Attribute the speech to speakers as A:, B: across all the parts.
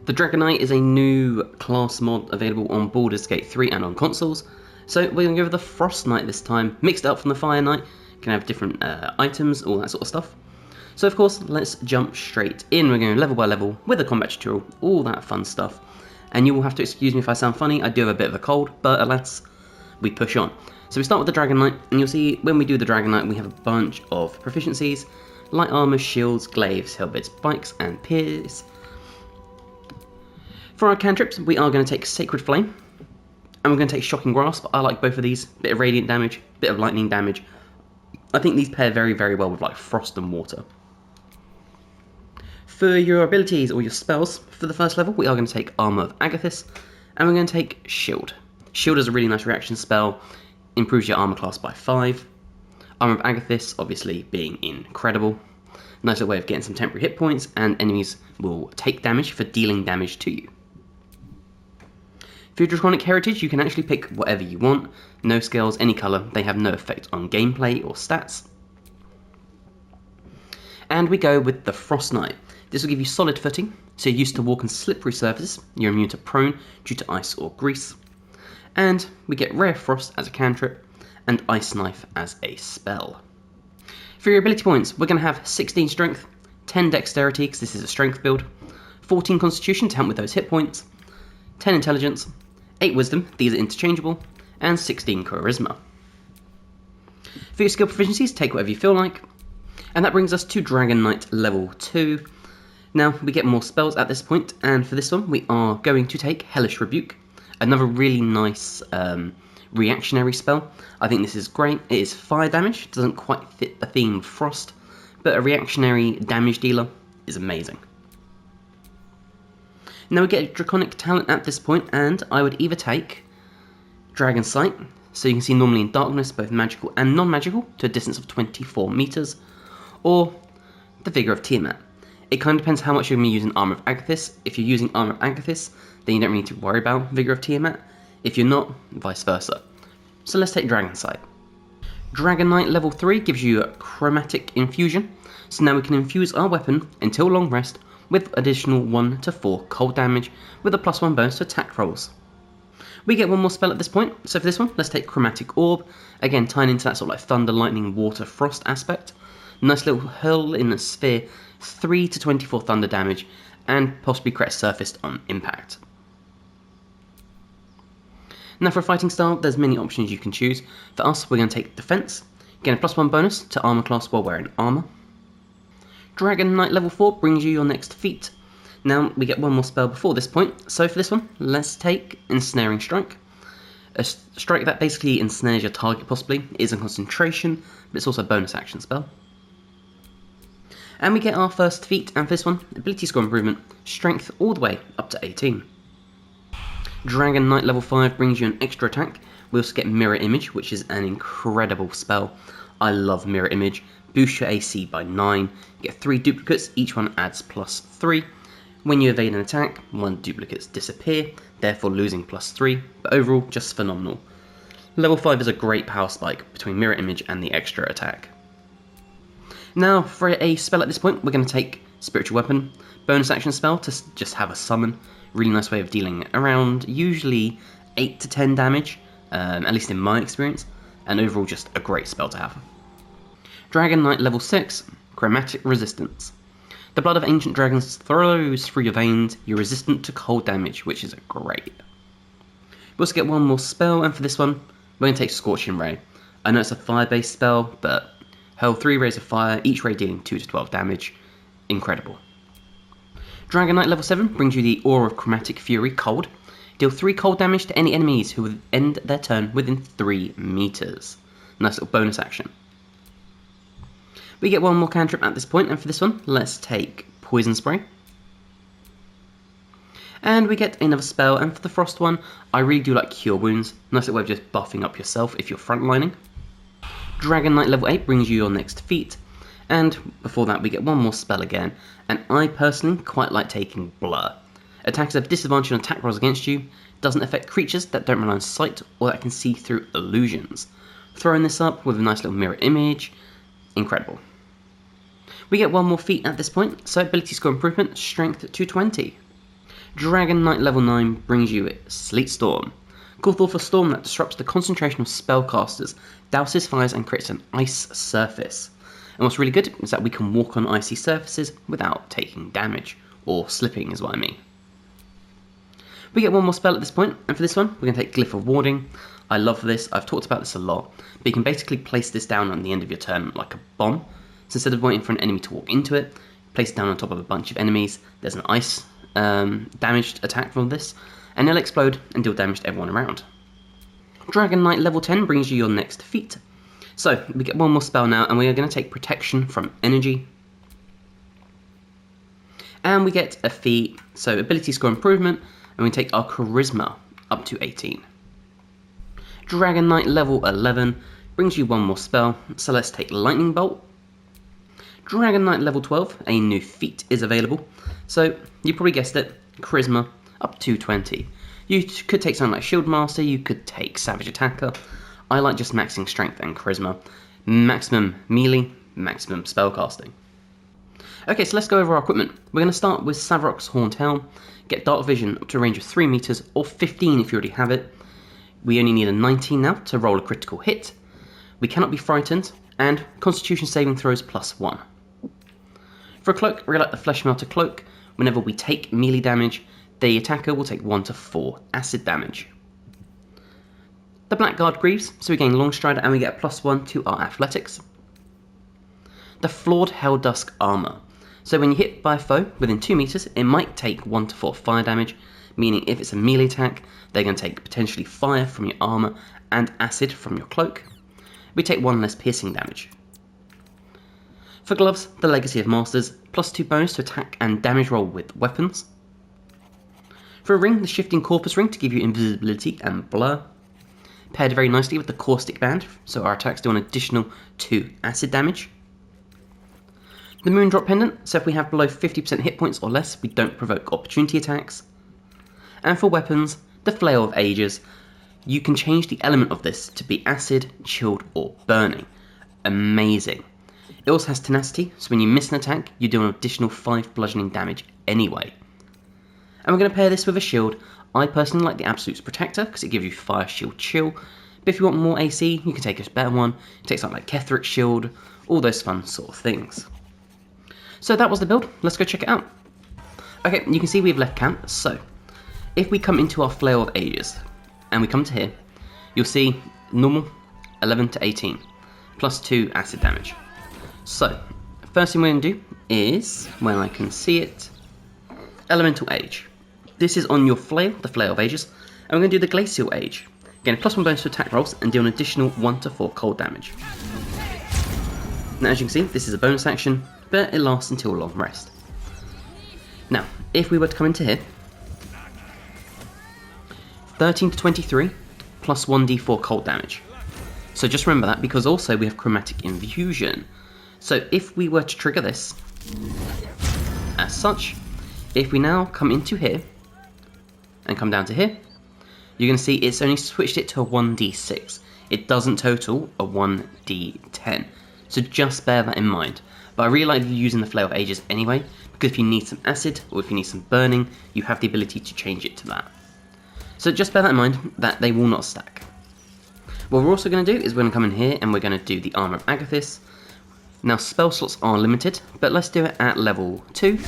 A: The Dragonknight is a new class mod available on Baldur's Gate 3 and on consoles, so we're going to go with the Frost Knight this time, mixed up from the Fire Knight. Can have different items, all that sort of stuff. So of course, let's jump straight in. We're going level by level with a combat tutorial, all that fun stuff. And you will have to excuse me if I sound funny, I do have a bit of a cold, but alas, we push on. So we start with the Dragonknight, and you'll see when we do the Dragonknight we have a bunch of proficiencies: light armor, shields, glaives, helmets, bikes, and pierce. For our cantrips, we are going to take Sacred Flame, and we're going to take Shocking Grasp. I like both of these. Bit of radiant damage, bit of lightning damage. I think these pair very, very well with like frost and water. For your abilities or your spells, for the first level, we are going to take Armor of Agathis, and we're going to take Shield. Shield is a really nice reaction spell, improves your armor class by 5. Armor of Agathis, obviously, being incredible. Nice little way of getting some temporary hit points, and enemies will take damage for dealing damage to you. For your Draconic Heritage, you can actually pick whatever you want. No scales, any colour, they have no effect on gameplay or stats. And we go with the Frost Knight. This will give you solid footing, so you're used to walk on slippery surfaces, you're immune to prone due to ice or grease. And we get Rare Frost as a cantrip, and Ice Knife as a spell. For your ability points, we're going to have 16 Strength, 10 Dexterity, because this is a Strength build, 14 Constitution to help with those hit points, 10 Intelligence, 8 Wisdom, these are interchangeable, and 16 Charisma. For your skill proficiencies, take whatever you feel like, and that brings us to Dragonknight level 2. Now, we get more spells at this point, and for this one, we are going to take Hellish Rebuke, another really nice reactionary spell. I think this is great. It is fire damage, doesn't quite fit the theme of frost, but a reactionary damage dealer is amazing. Now we get a Draconic talent at this point, and I would either take Dragon Sight, so you can see normally in darkness, both magical and non-magical, to a distance of 24 meters, or the Vigor of Tiamat. It kind of depends how much you're going to be using Armor of Agathis. If you're using Armor of Agathis, then you don't really need to worry about Vigor of Tiamat. If you're not, vice versa. So let's take Dragon Sight. Dragonknight level 3 gives you a Chromatic Infusion, so now we can infuse our weapon until long rest with additional 1 to 4 cold damage with a +1 bonus to attack rolls. We get one more spell at this point, so for this one, let's take Chromatic Orb, again tying into that sort of like thunder, lightning, water, frost aspect. Nice little hurl in the sphere, 3 to 24 thunder damage, and possibly create surfaced on impact. Now for a fighting style, there's many options you can choose. For us, we're going to take Defense, get a +1 bonus to armor class while wearing armor. Dragonknight level 4 brings you your next feat. Now we get one more spell before this point, so for this one, let's take Ensnaring Strike. A strike that basically ensnares your target possibly. It is a concentration, but it's also a bonus action spell. And we get our first feat, and for this one, ability score improvement, strength all the way up to 18. Dragonknight level 5 brings you an extra attack. We also get Mirror Image, which is an incredible spell. I love Mirror Image. Boost your AC by 9, get 3 duplicates, each one adds +3. When you evade an attack, 1 duplicates disappear, therefore losing +3, but overall, just phenomenal. Level 5 is a great power spike between Mirror Image and the extra attack. Now, for a spell at this point, we're going to take Spiritual Weapon, bonus action spell to just have a summon. Really nice way of dealing around usually 8 to 10 damage, at least in my experience, and overall just a great spell to have. Dragonknight level 6, Chromatic Resistance. The blood of ancient dragons flows through your veins, you're resistant to cold damage, which is great. We also get one more spell, and for this one, we're going to take Scorching Ray. I know it's a fire-based spell, but hurl 3 rays of fire, each ray dealing 2 to 12 damage. Incredible. Dragonknight level 7 brings you the Aura of Chromatic Fury, Cold. Deal 3 cold damage to any enemies who will end their turn within 3 meters. Nice little bonus action. We get one more cantrip at this point, and for this one, let's take Poison Spray. And we get another spell, and for the frost one, I really do like Cure Wounds. Nice little way of just buffing up yourself if you're frontlining. Dragonknight level 8 brings you your next feat, and before that we get one more spell again, and I personally quite like taking Blur. Attacks have disadvantage on attack rolls against you, doesn't affect creatures that don't rely on sight or that can see through illusions. Throwing this up with a nice little mirror image, incredible. We get one more feat at this point, so ability score improvement, strength 220. Dragonknight level 9 brings you Sleet Storm. Cool thoughtful storm that disrupts the concentration of spellcasters, douses fires and creates an ice surface. And what's really good is that we can walk on icy surfaces without taking damage, or slipping is what I mean. We get one more spell at this point, and for this one we're going to take Glyph of Warding. I love this, I've talked about this a lot, but you can basically place this down on the end of your turn like a bomb. So instead of waiting for an enemy to walk into it, place it down on top of a bunch of enemies. There's an ice damaged attack from this, and it'll explode and deal damage to everyone around. Dragonknight level 10 brings you your next feat. So we get one more spell now, and we are going to take Protection from Energy. And we get a feat, so ability score improvement, and we take our Charisma up to 18. Dragonknight level 11 brings you one more spell, so let's take Lightning Bolt. Dragonknight level 12, a new feat is available, so you probably guessed it, Charisma up to 20. You could take something like Shield Master, you could take Savage Attacker. I like just maxing Strength and Charisma. Maximum melee, maximum spellcasting. Okay, so let's go over our equipment. We're going to start with Savarok's Horned Helm, get Dark Vision up to a range of 3 meters, or 15 if you already have it. We only need a 19 now to roll a critical hit. We cannot be frightened, and Constitution saving throws +1. For a cloak, we like the Flesh Melter Cloak. Whenever we take melee damage, the attacker will take 1 to 4 acid damage. The Blackguard Greaves, so we gain Long Strider and we get a +1 to our athletics. The Flawed Helldusk Armor, so when you hit by a foe within 2 meters, it might take 1 to 4 fire damage, meaning if it's a melee attack, they're going to take potentially fire from your armor and acid from your cloak. We take 1 less piercing damage. For gloves, the Legacy of Masters, +2 bonus to attack and damage roll with weapons. For a ring, the Shifting Corpus Ring to give you invisibility and blur. Paired very nicely with the Caustic Band, so our attacks do an additional 2 acid damage. The Moondrop Pendant, so if we have below 50% hit points or less, we don't provoke opportunity attacks. And for weapons, the Flail of Ages. You can change the element of this to be acid, chilled, or burning. Amazing. It also has tenacity, so when you miss an attack, you do an additional 5 bludgeoning damage anyway. And we're going to pair this with a shield. I personally like the Absolute's Protector, because it gives you Fire, Shield, Chill. But if you want more AC, you can take a better one. You take something like Ketheric's Shield, all those fun sort of things. So that was the build, let's go check it out. Okay, you can see we've left camp, so if we come into our Flail of Ages, and we come to here, you'll see normal, 11 to 18, +2 acid damage. So, first thing we're going to do is, when I can see it, Elemental Age. This is on your Flail, the Flail of Ages, and we're going to do the Glacial Age. Again, +1 bonus to attack rolls and deal an additional 1 to 4 cold damage. Now as you can see, this is a bonus action, but it lasts until a long rest. Now, if we were to come into here, 13 to 23, +1d4 cold damage. So just remember that, because also we have Chromatic Infusion. So if we were to trigger this, as such, if we now come into here, and come down to here, you're going to see it's only switched it to a 1d6. It doesn't total a 1d10. So just bear that in mind. But I really like using the Flail of Ages anyway, because if you need some acid, or if you need some burning, you have the ability to change it to that. So just bear that in mind, that they will not stack. What we're also going to do is we're going to come in here and we're going to do the Armour of Agathis. Now spell slots are limited, but let's do it at level 2.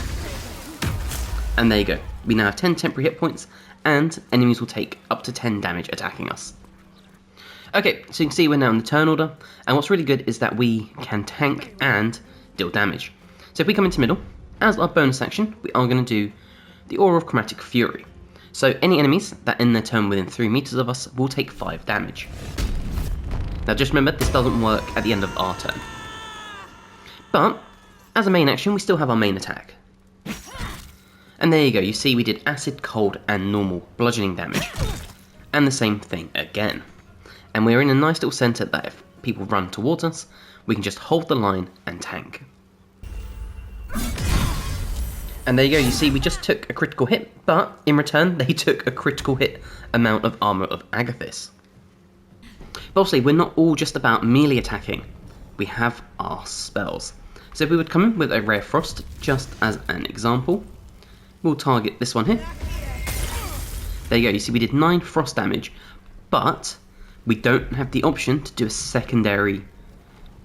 A: And there you go. We now have 10 temporary hit points, and enemies will take up to 10 damage attacking us. Okay, so you can see we're now in the turn order, and what's really good is that we can tank and deal damage. So if we come into middle, as our bonus action, we are going to do the Aura of Chromatic Fury. So any enemies that end their turn within 3 meters of us will take 5 damage. Now just remember, this doesn't work at the end of our turn. But, as a main action, we still have our main attack. And there you go, you see we did acid, cold, and normal bludgeoning damage. And the same thing again. And we're in a nice little centre that if people run towards us, we can just hold the line and tank. And there you go, you see we just took a critical hit, but in return they took a critical hit amount of Armour of Agathis. But obviously we're not all just about melee attacking, we have our spells. So if we would come in with a Ray of Frost, just as an example, we'll target this one here, There you go, you see we did 9 frost damage, but we don't have the option to do a secondary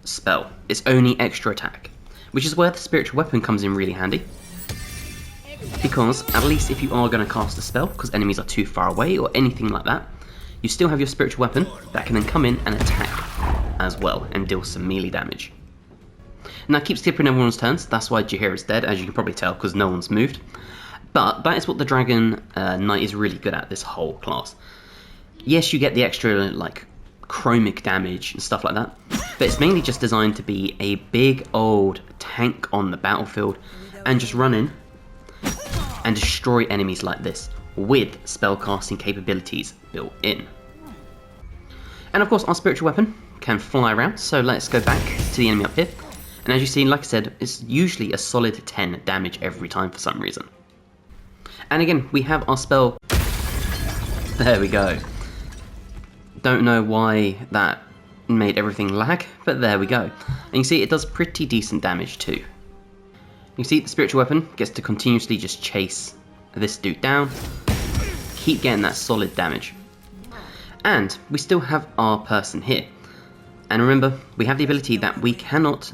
A: spell. It's only extra attack, which is where the spiritual weapon comes in really handy. Because at least if you are going to cast a spell, because enemies are too far away or anything like that, you still have your spiritual weapon that can then come in and attack as well and deal some melee damage. And that keeps skipping everyone's turns. That's why Jaheira is dead, as you can probably tell, because no one's moved. But that is what the Dragonknight is really good at, this whole class. Yes, you get the extra like chromic damage and stuff like that, but it's mainly just designed to be a big old tank on the battlefield and just run in and destroy enemies like this with spellcasting capabilities built in. And of course our spiritual weapon can fly around, so let's go back to the enemy up here. And as you see, like I said, it's usually a solid 10 damage every time for some reason. And again, we have our spell. There we go. Don't know why that made everything lag, but there we go. And you can see it does pretty decent damage too. You can see the spiritual weapon gets to continuously just chase this dude down, keep getting that solid damage. And we still have our person here. And remember, we have the ability that we cannot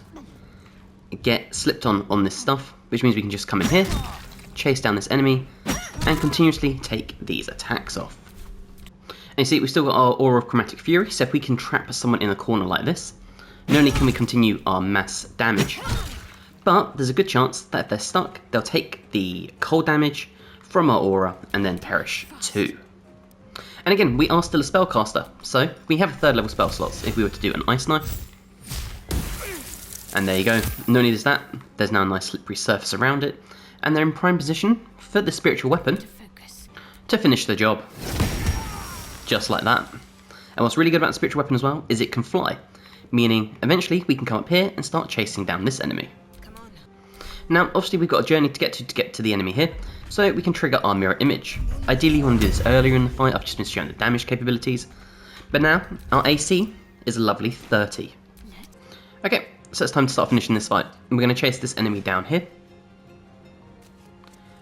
A: get slipped on this stuff, which means we can just come in here, chase down this enemy, and continuously take these attacks off. And you see, we've still got our Aura of Chromatic Fury, so if we can trap someone in a corner like this, not only can we continue our mass damage, but there's a good chance that if they're stuck, they'll take the cold damage from our aura and then perish too. And again, we are still a spellcaster, so we have 3rd level spell slots if we were to do an Ice Knife. And there you go, not only is that, there's now a nice slippery surface around it, and they're in prime position for the spiritual weapon to finish the job. Just like that. And what's really good about the spiritual weapon as well is it can fly, meaning eventually we can come up here and start chasing down this enemy. Now obviously we've got a journey to get to the enemy here, so we can trigger our mirror image. Ideally you want to do this earlier in the fight. I've just been showing the damage capabilities, but now our AC is a lovely 30. Okay, so it's time to start finishing this fight. And we're going to chase this enemy down here.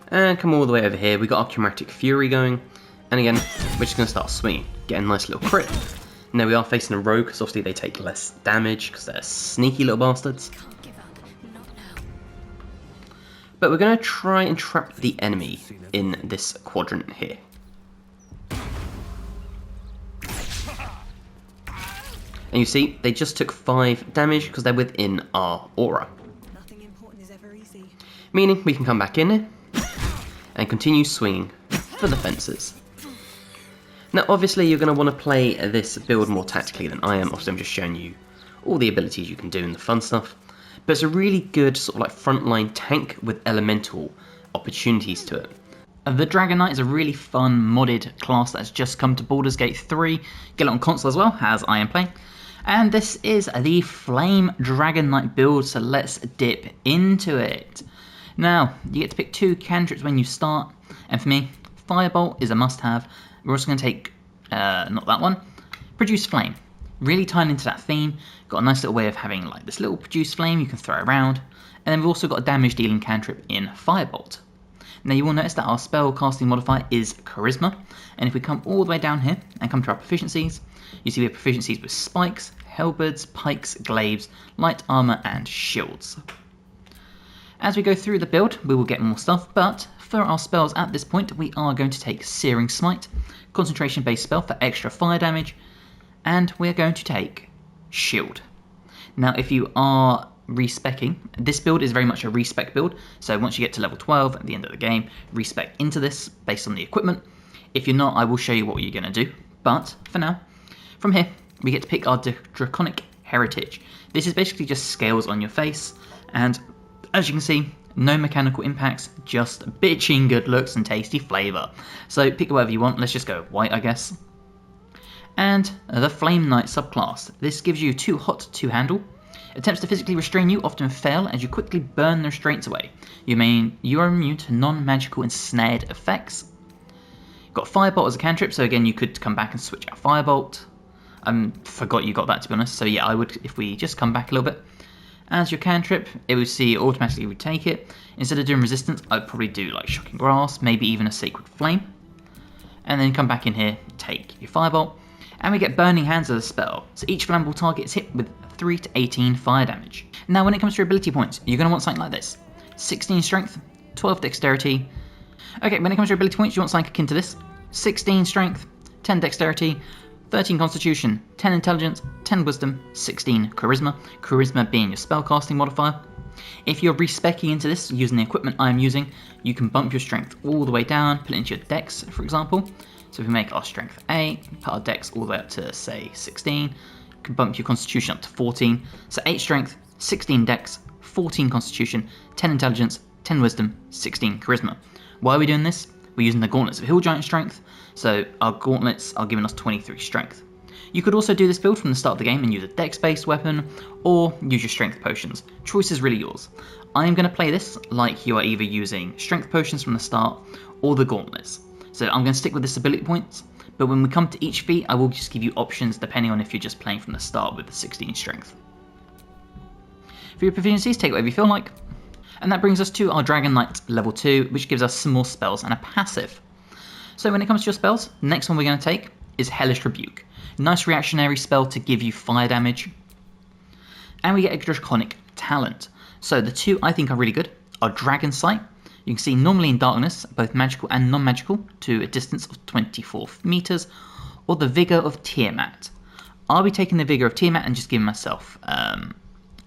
A: And come all the way over here. We got our Chromatic Fury going. And again, we're just going to start swinging. Get a nice little crit. And there we are facing a rogue, because obviously they take less damage, because they're sneaky little bastards. But we're going to try and trap the enemy in this quadrant here. And you see, they just took 5 damage because they're within our aura.
B: Nothing important is ever easy.
A: Meaning we can come back in here and continue swinging for the fences. Now obviously you're going to want to play this build more tactically than I am. Obviously I'm just showing you all the abilities you can do and the fun stuff. But it's a really good sort of like frontline tank with elemental opportunities to it.
C: The Dragonknight is a really fun modded class that's just come to Baldur's Gate 3. Get it on console as well, as I am playing. And this is the Flame Dragonknight build, so let's dip into it. Now, you get to pick 2 cantrips when you start, and for me, Firebolt is a must-have. We're also going to take, not that one, Produce Flame. Really tying into that theme. Got a nice little way of having like this little Produce Flame you can throw around. And then we've also got a damage dealing cantrip in Firebolt. Now you will notice that our spell casting modifier is Charisma, and if we come all the way down here and come to our proficiencies, you see we have proficiencies with spikes, halberds, pikes, glaives, light armor, and shields. As we go through the build, we will get more stuff, but for our spells at this point, we are going to take Searing Smite, concentration-based spell for extra fire damage, and we're going to take Shield. Now if you are respecking, this build is very much a respec build, so once you get to level 12 at the end of the game, respec into this based on the equipment. If you're not, I will show you what you're going to do, but for now, from here, we get to pick our Draconic Heritage. This is basically just scales on your face, and as you can see, no mechanical impacts, just bitching good looks and tasty flavour. So pick whatever you want, let's just go white I guess. And the Flame Knight subclass. This gives you 2 hot, 2 handle. Attempts to physically restrain you often fail as you quickly burn the restraints away. You are immune to non-magical ensnared effects. You've got Firebolt as a cantrip, so again you could come back and switch out Firebolt. Forgot you got that to be honest, so yeah, I would, if we just come back a little bit. As your cantrip, it would see automatically would take it. Instead of doing resistance, I'd probably do like Shocking Grasp, maybe even a Sacred Flame. and then come back in here, take your Firebolt, and we get Burning Hands as a spell. So each flammable target is hit with 3 to 18 fire damage. Now when it comes to your ability points, you're going to want something like this. 16 strength, 12 dexterity. Okay, when it comes to your ability points, you want something akin to this. 16 strength, 10 dexterity, 13 constitution, 10 intelligence, 10 wisdom, 16 charisma. Charisma being your spellcasting modifier. If you're respecking into this using the equipment I'm using, you can bump your strength all the way down, put it into your dex, for example. So if we make our strength 8, put our dex all the way up to, say, 16, you can bump your constitution up to 14. So 8 strength, 16 dex, 14 constitution, 10 intelligence, 10 wisdom, 16 charisma. Why are we doing this? We're using the gauntlets of Hill Giant strength, so our gauntlets are giving us 23 strength. You could also do this build from the start of the game and use a dex-based weapon, or use your strength potions. Choice is really yours. I'm going to play this like you are either using strength potions from the start, or the gauntlets. So I'm going to stick with this ability points, but when we come to each feat, I will just give you options depending on if you're just playing from the start with the 16 strength. For your proficiencies, take whatever you feel like. And that brings us to our Dragonknight level 2, which gives us some more spells and a passive. So when it comes to your spells, the next one we're going to take is Hellish Rebuke. Nice reactionary spell to give you fire damage. And we get a Draconic Talent. So the two I think are really good are Dragon Sight. You can see normally in darkness, both magical and non-magical, to a distance of 24 meters, or the Vigor of Tiamat. I'll be taking the Vigor of Tiamat and just giving myself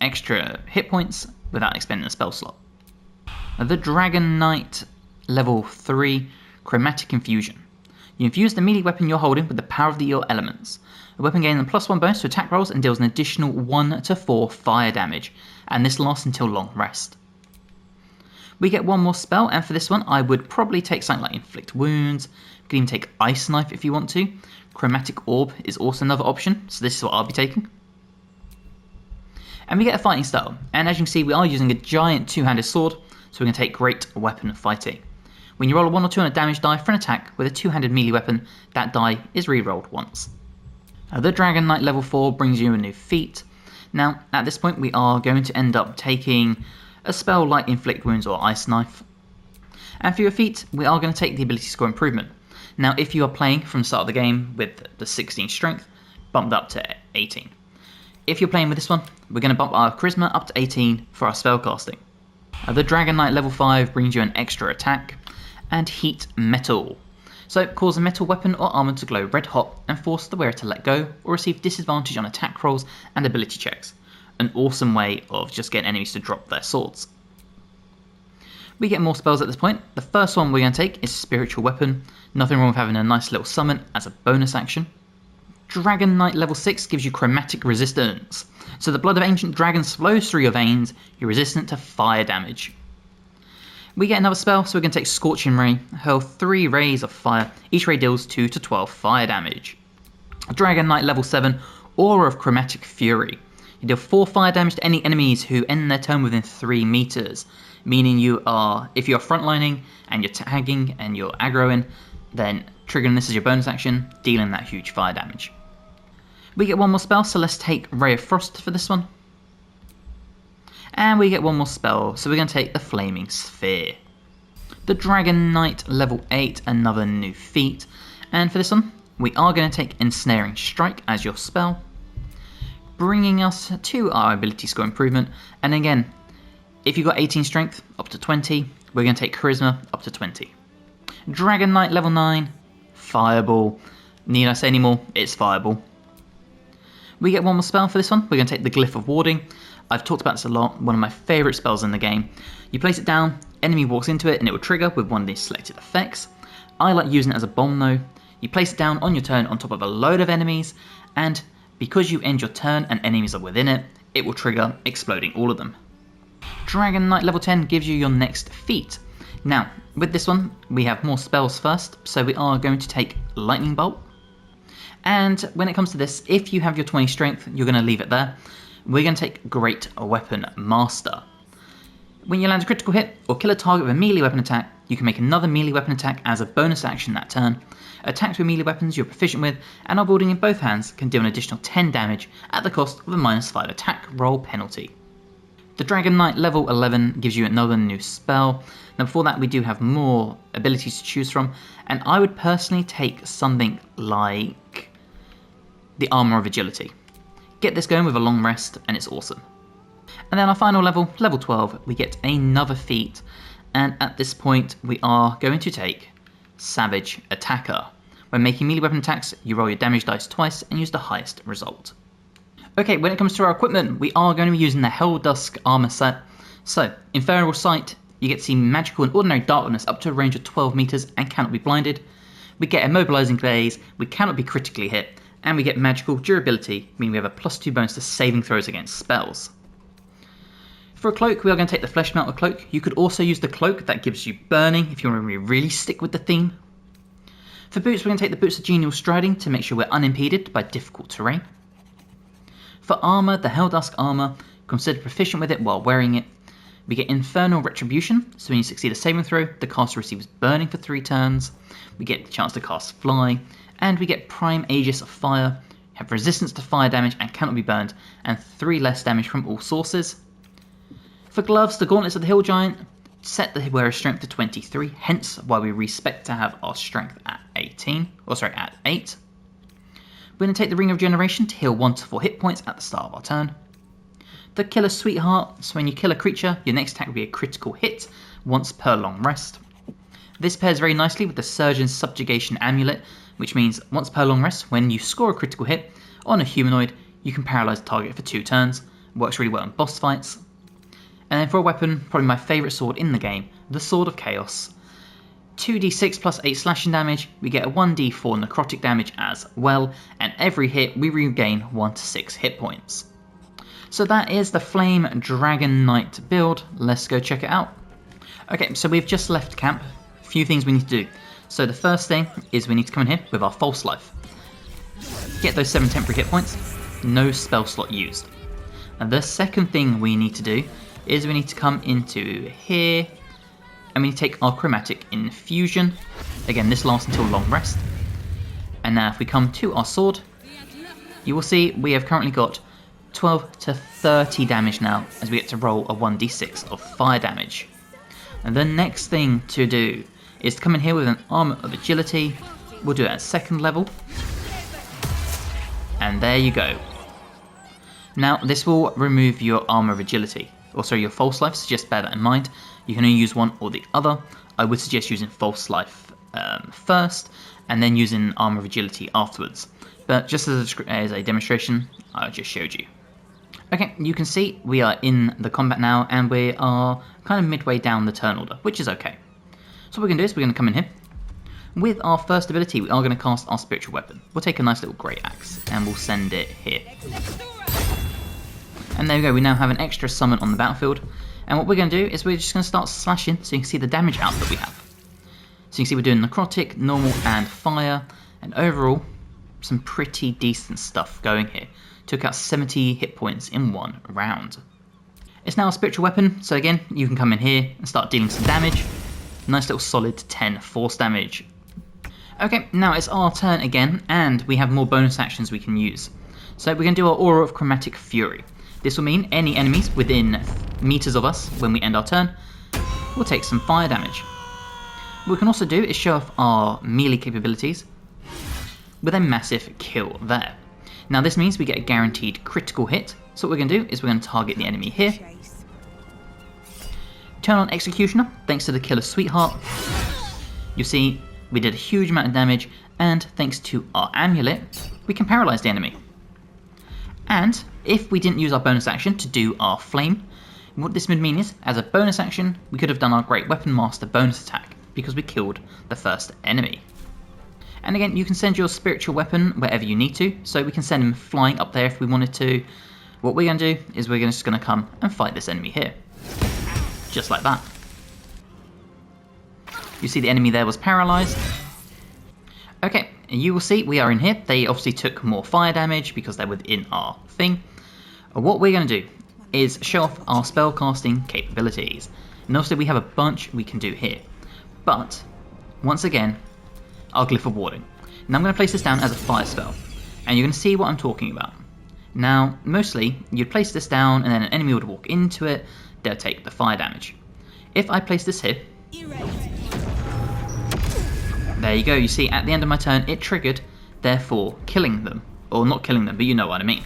C: extra hit points without expending a spell slot. The Dragonknight level 3 Chromatic Infusion. You infuse the melee weapon you're holding with the power of your elements. The weapon gains a +1 bonus to attack rolls and deals an additional 1 to 4 fire damage, and this lasts until long rest. We get one more spell, and for this one I would probably take something like Inflict Wounds. You can even take Ice Knife if you want to. Chromatic Orb is also another option, so this is what I'll be taking. And we get a fighting style, and as you can see we are using a giant two-handed sword, so we're going to take Great Weapon Fighting. When you roll a 1 or 2 on a damage die for an attack with a two-handed melee weapon, that die is re-rolled once. The Dragonknight level 4 brings you a new feat. Now at this point we are going to end up taking a spell like Inflict Wounds or Ice Knife. And for your feat we are going to take the ability score improvement. Now if you are playing from the start of the game with the 16 strength, bumped up to 18. If you're playing with this one, we're going to bump our charisma up to 18 for our spellcasting. The Dragonknight level 5 brings you an extra attack, and Heat Metal. So cause a metal weapon or armor to glow red hot and force the wearer to let go or receive disadvantage on attack rolls and ability checks. An awesome way of just getting enemies to drop their swords. We get more spells at this point. The first one we're going to take is Spiritual Weapon. Nothing wrong with having a nice little summon as a bonus action. Dragonknight level 6 gives you Chromatic Resistance. So the blood of ancient dragons flows through your veins, you're resistant to fire damage. We get another spell, so we're going to take Scorching Ray, hurl 3 rays of fire, each ray deals 2 to 12 fire damage. Dragonknight level 7, Aura of Chromatic Fury. You deal 4 fire damage to any enemies who end their turn within 3 meters, meaning if you're frontlining and you're tagging and you're aggroing, then triggering this as your bonus action, dealing that huge fire damage. We get one more spell, so let's take Ray of Frost for this one. And we get one more spell, so we're going to take the Flaming Sphere. The Dragonknight level 8, another new feat. And for this one, we are going to take Ensnaring Strike as your spell, bringing us to our ability score improvement. And again, if you've got 18 strength, up to 20, we're going to take Charisma up to 20. Dragonknight level 9, Fireball. Need I say any more? It's Fireball. We get one more spell for this one. We're going to take the Glyph of Warding. I've talked about this a lot, one of my favourite spells in the game. You place it down, enemy walks into it and it will trigger with one of these selected effects. I like using it as a bomb though. You place it down on your turn on top of a load of enemies, and because you end your turn and enemies are within it, it will trigger, exploding all of them. Dragonknight level 10 gives you your next feat. Now, with this one, we have more spells first, so we are going to take Lightning Bolt. And when it comes to this, if you have your 20 strength, you're going to leave it there. We're going to take Great Weapon Master. When you land a critical hit or kill a target with a melee weapon attack, you can make another melee weapon attack as a bonus action that turn. Attacks with melee weapons you're proficient with and are wielding in both hands can deal an additional 10 damage at the cost of a -5 attack roll penalty. The Dragonknight level 11 gives you another new spell. Now before that we do have more abilities to choose from, and I would personally take something like the Armour of Agility. Get this going with a long rest and it's awesome. And then our final level, level 12, we get another feat, and at this point we are going to take Savage Attacker. When making melee weapon attacks, you roll your damage dice twice and use the highest result. Okay, when it comes to our equipment, we are going to be using the Helldusk armor set. So, Infernal Sight, you get to see magical and ordinary darkness up to a range of 12 meters and cannot be blinded. We get Immobilizing Gaze, we cannot be critically hit, and we get magical durability, meaning we have a +2 bonus to saving throws against spells. For a cloak, we are going to take the Flesh Melter cloak. You could also use the cloak that gives you burning if you want to really stick with the theme. For boots, we're going to take the Boots of Genial Striding to make sure we're unimpeded by difficult terrain. For armour, the Helldusk armour, consider proficient with it while wearing it. We get Infernal Retribution, so when you succeed a saving throw, the caster receives burning for 3 turns. We get the chance to cast Fly, and we get Prime Aegis of Fire, have resistance to fire damage and cannot be burned, and 3 less damage from all sources. For gloves, the Gauntlets of the Hill Giant, set the wearer's strength to 23, hence why we respect to have our strength at 8. We're going to take the Ring of Regeneration to heal 1 to 4 hit points at the start of our turn. The Killer's Sweetheart, so when you kill a creature, your next attack will be a critical hit, once per long rest. This pairs very nicely with the Surgeon's Subjugation Amulet, which means once per long rest, when you score a critical hit on a humanoid, you can paralyze the target for 2 turns. Works really well in boss fights. And then for a weapon, probably my favourite sword in the game, the Sword of Chaos. 2d6 plus 8 slashing damage, we get a 1d4 necrotic damage as well, and every hit we regain 1 to 6 hit points. So that is the Flame Dragonknight build. Let's go check it out. Okay, so we've just left camp. A few things we need to do. So the first thing is we need to come in here with our False Life. Get those 7 temporary hit points. No spell slot used. And the second thing we need to do is we need to come into here and we need to take our Chromatic Infusion. Again, this lasts until long rest. And now if we come to our sword, you will see we have currently got 12 to 30 damage now as we get to roll a 1d6 of fire damage. And the next thing to do is to come in here with an Armour of Agility. We'll do it at 2nd level. And there you go. Now this will remove your Armour of Agility. Also your False Life, so just bear that in mind. You can only use one or the other. I would suggest using False Life first, and then using Armour of Agility afterwards. But just as a demonstration, I just showed you. Okay, you can see we are in the combat now, and we are kind of midway down the turn order, which is okay. So what we're going to do is we're going to come in here. With our first ability, we are going to cast our Spiritual Weapon. We'll take a nice little Great Axe, and we'll send it here. And there we go, we now have an extra summon on the battlefield. And what we're going to do is we're just going to start slashing so you can see the damage output we have. So you can see we're doing necrotic, normal and fire, and overall some pretty decent stuff going here. Took out 70 hit points in 1 round. It's now a spiritual weapon, so again you can come in here and start dealing some damage. Nice little solid 10 force damage. Okay, now it's our turn again, and we have more bonus actions we can use. So we're going to do our Aura of Chromatic Fury. This will mean any enemies within meters of us when we end our turn will take some fire damage. What we can also do is show off our melee capabilities with a massive kill there. Now this means we get a guaranteed critical hit, so what we're going to do is we're going to target the enemy here. Turn on Executioner, thanks to the Killer's Sweetheart. You see we did a huge amount of damage, and thanks to our amulet we can paralyze the enemy. And if we didn't use our bonus action to do our flame, what this would mean is, as a bonus action, we could have done our Great Weapon Master bonus attack, because we killed the first enemy. And again, you can send your spiritual weapon wherever you need to, so we can send him flying up there if we wanted to. What we're going to do is we're just going to come and fight this enemy here. Just like that. You see the enemy there was paralyzed. Okay, you will see we are in here. They obviously took more fire damage because they're within our thing. What we're going to do is show off our spellcasting capabilities. And also we have a bunch we can do here. But, once again, our Glyph of Warding. Now I'm going to place this down as a fire spell. And you're going to see what I'm talking about. Now, mostly, you'd place this down and then an enemy would walk into it, they'll take the fire damage. If I place this here, there you go, you see at the end of my turn it triggered, therefore killing them. Or not killing them, but you know what I mean.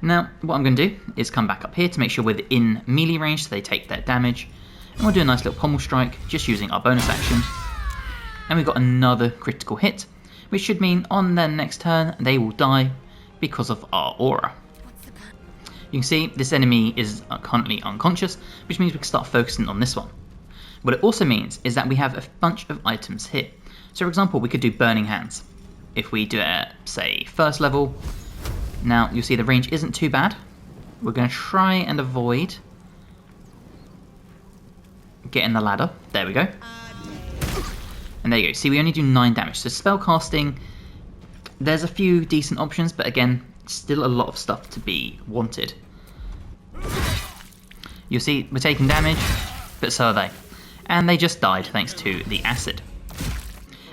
C: Now, what I'm going to do is come back up here to make sure we're within melee range so they take their damage. And we'll do a nice little pommel strike, just using our bonus action. And we've got another critical hit, which should mean on their next turn they will die because of our aura. You can see this enemy is currently unconscious, which means we can start focusing on this one. What it also means is that we have a bunch of items here. So for example, we could do Burning Hands. If we do it at, say, first level, now you'll see the range isn't too bad. We're going to try and avoid getting the ladder. There we go. And there you go. See, we only do 9 damage. So spell casting, there's a few decent options, but again, still a lot of stuff to be wanted. You'll see we're taking damage, but so are they. And they just died thanks to the acid.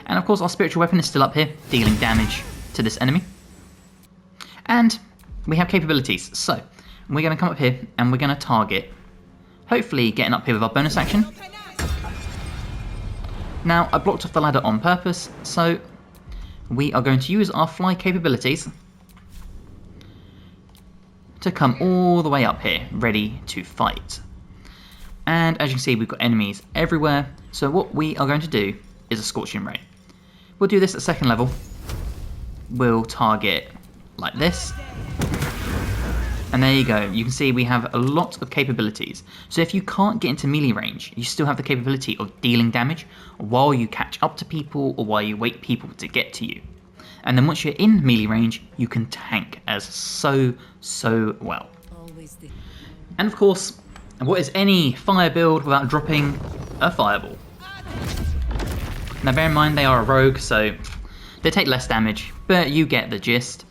C: And of course our spiritual weapon is still up here, dealing damage to this enemy. And we have capabilities, so we're going to come up here and we're going to target, hopefully getting up here with our bonus action. Now I blocked off the ladder on purpose, so we are going to use our fly capabilities to come all the way up here, ready to fight. And as you can see, we've got enemies everywhere, so what we are going to do is a Scorching Ray. We'll do this at second level. We'll target like this. And there you go, you can see we have a lot of capabilities. So if you can't get into melee range, you still have the capability of dealing damage while you catch up to people or while you wait people to get to you. And then once you're in melee range, you can tank as so well. And of course, what is any fire build without dropping a fireball? Now bear in mind they are a rogue, so they take less damage, but you get the gist.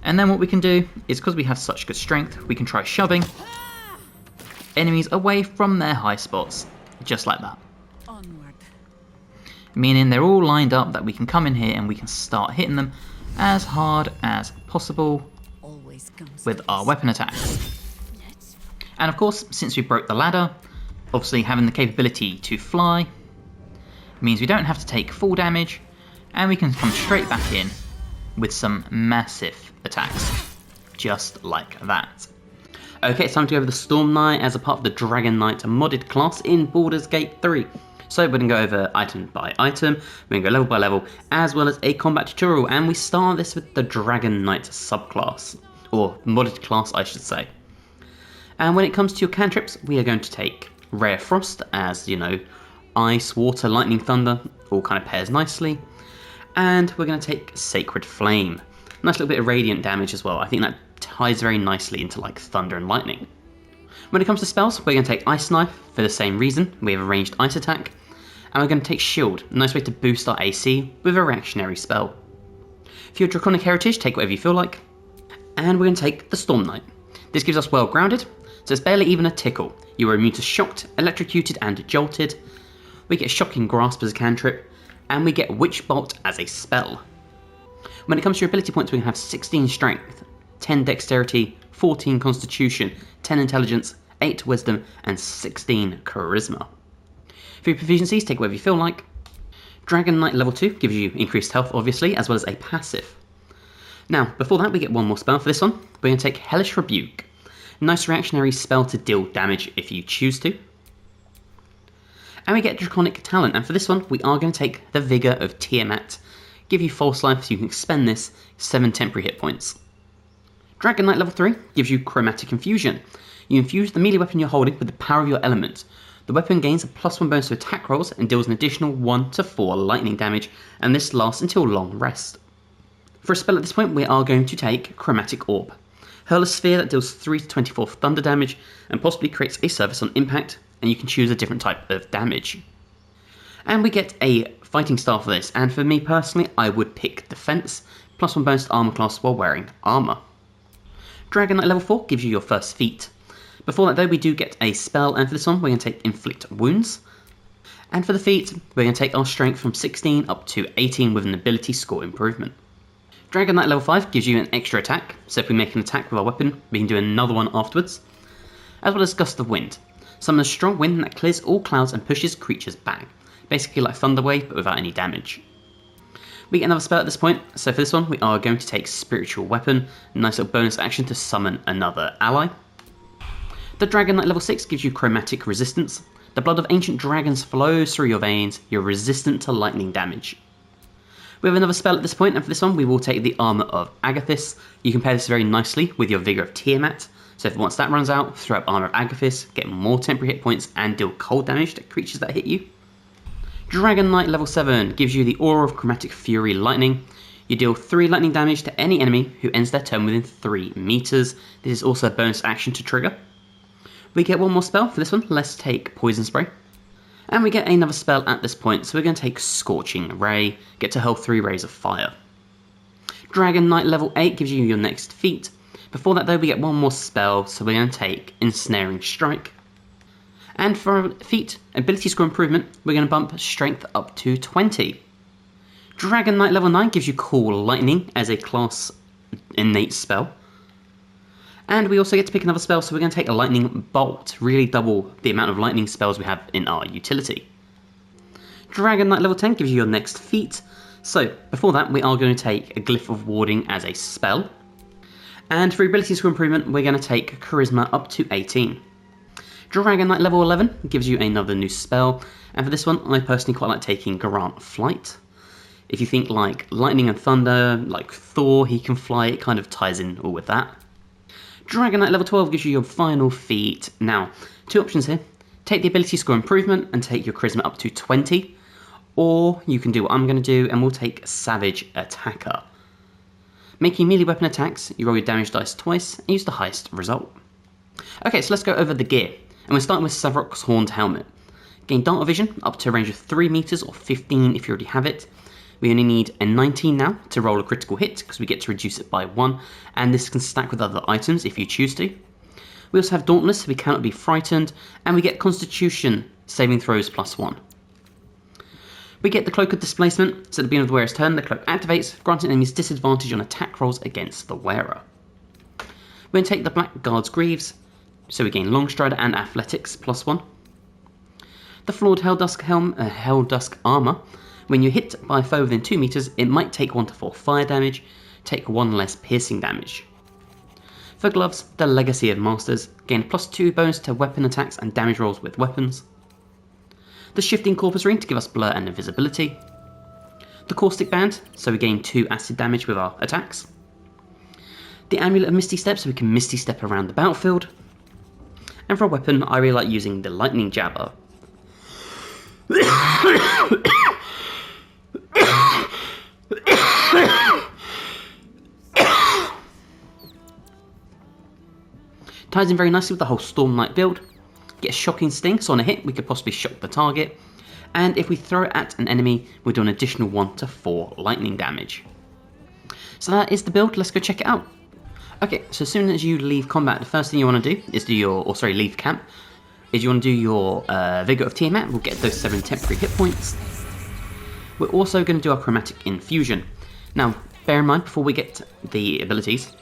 C: And then what we can do is, because we have such good strength, we can try shoving enemies away from their high spots, just like that.
B: Onward.
C: Meaning they're all lined up that we can come in here and we can start hitting them as hard as possible with our weapon attacks. And of course, since we broke the ladder, obviously having the capability to fly means we don't have to take full damage, and we can come straight back in with some massive attacks, just like that. Okay, it's time to go over the Storm Knight as a part of the Dragonknight modded class in Baldur's Gate 3. So we're going to go over item by item, we're going to go level by level, as well as a combat tutorial, and we start this with the Dragonknight subclass, or modded class I should say. And when it comes to your cantrips, we are going to take Rare Frost, as you know, Ice, Water, Lightning, Thunder, all kind of pairs nicely. And we're going to take Sacred Flame. Nice little bit of radiant damage as well. I think that ties very nicely into like Thunder and Lightning. When it comes to spells, we're going to take Ice Knife for the same reason. We have a ranged ice attack. And we're going to take Shield, a nice way to boost our AC with a reactionary spell. For your Draconic Heritage, take whatever you feel like. And we're going to take the Storm Knight. This gives us Well Grounded, so it's barely even a tickle. You are immune to Shocked, Electrocuted and Jolted. We get Shocking Grasp as a cantrip, and we get Witch Bolt as a spell. When it comes to your ability points, we have 16 Strength, 10 Dexterity, 14 Constitution, 10 Intelligence, 8 Wisdom, and 16 Charisma. For your proficiencies, take whatever you feel like. Dragonknight level 2 gives you increased health, obviously, as well as a passive. Now, before that, we get one more spell for this one. We're going to take Hellish Rebuke. Nice reactionary spell to deal damage if you choose to. And we get Draconic Talent, and for this one, we are going to take the Vigour of Tiamat. Give you False Life, so you can expend this 7 temporary hit points. Dragonknight level 3 gives you Chromatic Infusion. You infuse the melee weapon you're holding with the power of your element. The weapon gains a +1 bonus to attack rolls and deals an additional 1 to 4 lightning damage, and this lasts until long rest. For a spell at this point, we are going to take Chromatic Orb. Hurl a sphere that deals 3 to 24 thunder damage and possibly creates a surface on impact, and you can choose a different type of damage. And we get a fighting style for this, and for me personally, I would pick Defense, +1 bonus to armor class while wearing armor. Dragonknight level 4 gives you your first feat. Before that though, we do get a spell, and for this one, we're going to take Inflict Wounds. And for the feat, we're going to take our strength from 16 up to 18 with an ability score improvement.
A: Dragonknight level 5 gives you an extra attack, so if we make an attack with our weapon, we can do another one afterwards. As well as Gust of Wind. Summon a strong wind that clears all clouds and pushes creatures back. Basically like Thunder Wave, but without any damage. We get another spell at this point, so for this one we are going to take Spiritual Weapon, a nice little bonus action to summon another ally. The Dragonknight level 6 gives you Chromatic Resistance. The blood of ancient dragons flows through your veins, you're resistant to lightning damage. We have another spell at this point, and for this one we will take the Armour of Agathis. You can pair this very nicely with your Vigour of Tiamat, so if once that runs out, throw up Armour of Agathis, get more temporary hit points and deal cold damage to creatures that hit you. Dragonknight level 7 gives you the Aura of Chromatic Fury Lightning. You deal 3 lightning damage to any enemy who ends their turn within 3 meters. This is also a bonus action to trigger. We get one more spell for this one, let's take Poison Spray. And we get another spell at this point, so we're going to take Scorching Ray, get to hurl 3 rays of fire. Dragonknight level 8 gives you your next feat. Before that though we get one more spell, so we're going to take Ensnaring Strike. And for our feat, ability score improvement, we're going to bump strength up to 20. Dragonknight level 9 gives you Cool Lightning as a class innate spell. And we also get to pick another spell, so we're going to take a Lightning Bolt, really double the amount of lightning spells we have in our utility. Dragonknight level 10 gives you your next feat. So before that we are going to take a Glyph of Warding as a spell. And for ability score improvement, we're going to take Charisma up to 18. Dragonknight level 11 gives you another new spell, and for this one I personally quite like taking Grant Flight. If you think like lightning and thunder, like Thor, he can fly, it kind of ties in all with that. Dragonknight level 12 gives you your final feat. Now, 2 options here. Take the ability score improvement and take your Charisma up to 20, or you can do what I'm going to do and we'll take Savage Attacker. Making melee weapon attacks, you roll your damage dice twice and use the highest result. Okay, so let's go over the gear. And we're starting with Savrok's Horned Helmet. Gain Dark Vision up to a range of 3 meters or 15 if you already have it. We only need a 19 now to roll a critical hit because we get to reduce it by 1, and this can stack with other items if you choose to. We also have Dauntless, so we cannot be frightened, and we get Constitution saving throws +1. We get the Cloak of Displacement, so at the beginning of the wearer's turn, the cloak activates, granting enemies disadvantage on attack rolls against the wearer. We're going to take the Black Guard's Greaves, so we gain Longstrider and Athletics +1. The Flawed Helldusk Armour. When you're hit by a foe within 2 meters, it might take 1 to 4 fire damage, take 1 less piercing damage. For gloves, the Legacy of Masters, gain +2 bonus to weapon attacks and damage rolls with weapons. The Shifting Corpus Ring to give us blur and invisibility. The Caustic Band, so we gain 2 acid damage with our attacks. The Amulet of Misty Step, so we can Misty Step around the battlefield. And for a weapon, I really like using the Lightning Jabber. Ties in very nicely with the whole Storm Knight build. Get a Shocking Sting, so on a hit we could possibly shock the target. And if we throw it at an enemy, we'll do an additional 1 to 4 lightning damage. So that is the build, let's go check it out. Okay, so as soon as you leave combat, the first thing you want to do is leave camp, is you want to do your Vigour of Tiamat. We'll get those 7 temporary hit points. We're also going to do our Chromatic Infusion. Now, bear in mind, before we get the abilities,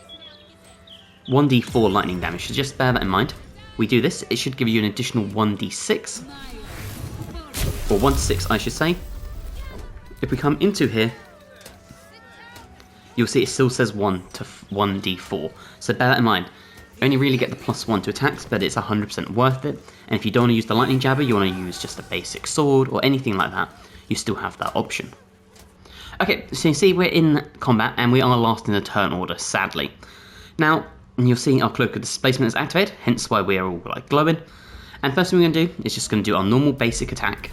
A: 1d4 lightning damage, so just bear that in mind. We do this, it should give you an additional 1d6, or 1d6 I should say. If we come into here, you'll see it still says 1d4, so bear that in mind. You only really get the +1 to attacks, but it's 100% worth it, and if you don't want to use the Lightning Jabber, you want to use just a basic sword or anything like that, you still have that option. Okay, so you see we're in combat, and we are last in the turn order, sadly. Now, you'll see our Cloak of Displacement is activated, hence why we're all like glowing, and first thing we're going to do is just going to do our normal basic attack,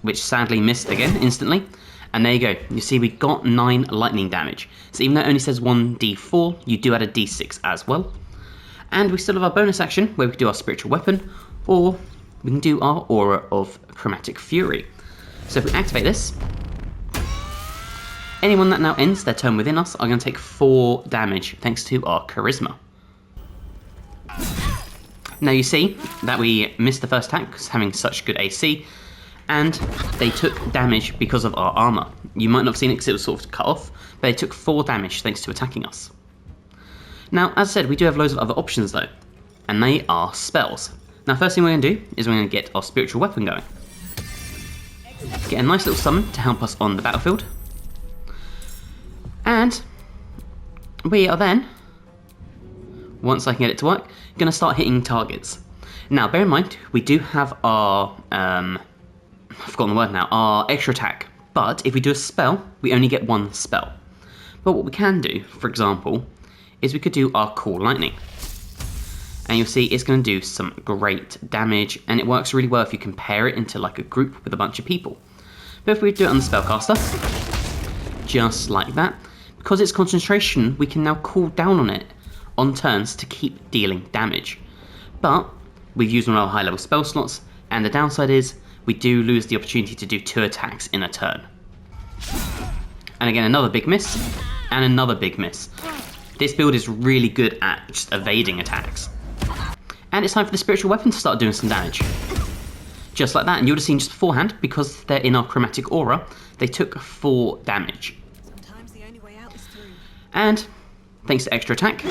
A: which sadly missed again instantly. And there you go, you see we got 9 lightning damage. So even though it only says 1d4, you do add a d6 as well. And we still have our bonus action, where we can do our spiritual weapon, or we can do our Aura of Chromatic Fury. So if we activate this, anyone that now ends their turn within us are going to take 4 damage, thanks to our Charisma. Now you see that we missed the first attack, because having such good AC, and they took damage because of our armour. You might not have seen it because it was sort of cut off, but they took 4 damage thanks to attacking us. Now, as I said, we do have loads of other options though, and they are spells. Now, first thing we're going to do is we're going to get our spiritual weapon going. Get a nice little summon to help us on the battlefield. And we are then, once I can get it to work, going to start hitting targets. Now, bear in mind, we do have our, I've forgotten the word now, our extra attack. But if we do a spell, we only get 1 spell. But what we can do, for example, is we could do our Cool Lightning. And you'll see it's going to do some great damage, and it works really well if you compare it into like a group with a bunch of people. But if we do it on the spellcaster, just like that, because it's concentration, we can now cool down on it on turns to keep dealing damage. But we've used one of our high level spell slots, and the downside is we do lose the opportunity to do 2 attacks in a turn. And again, another big miss, and another big miss. This build is really good at just evading attacks. And it's time for the spiritual weapon to start doing some damage. Just like that, and you would have seen just beforehand, because they're in our chromatic aura, they took 4 damage.
B: Sometimes the only way out is through.
A: And thanks to extra attack,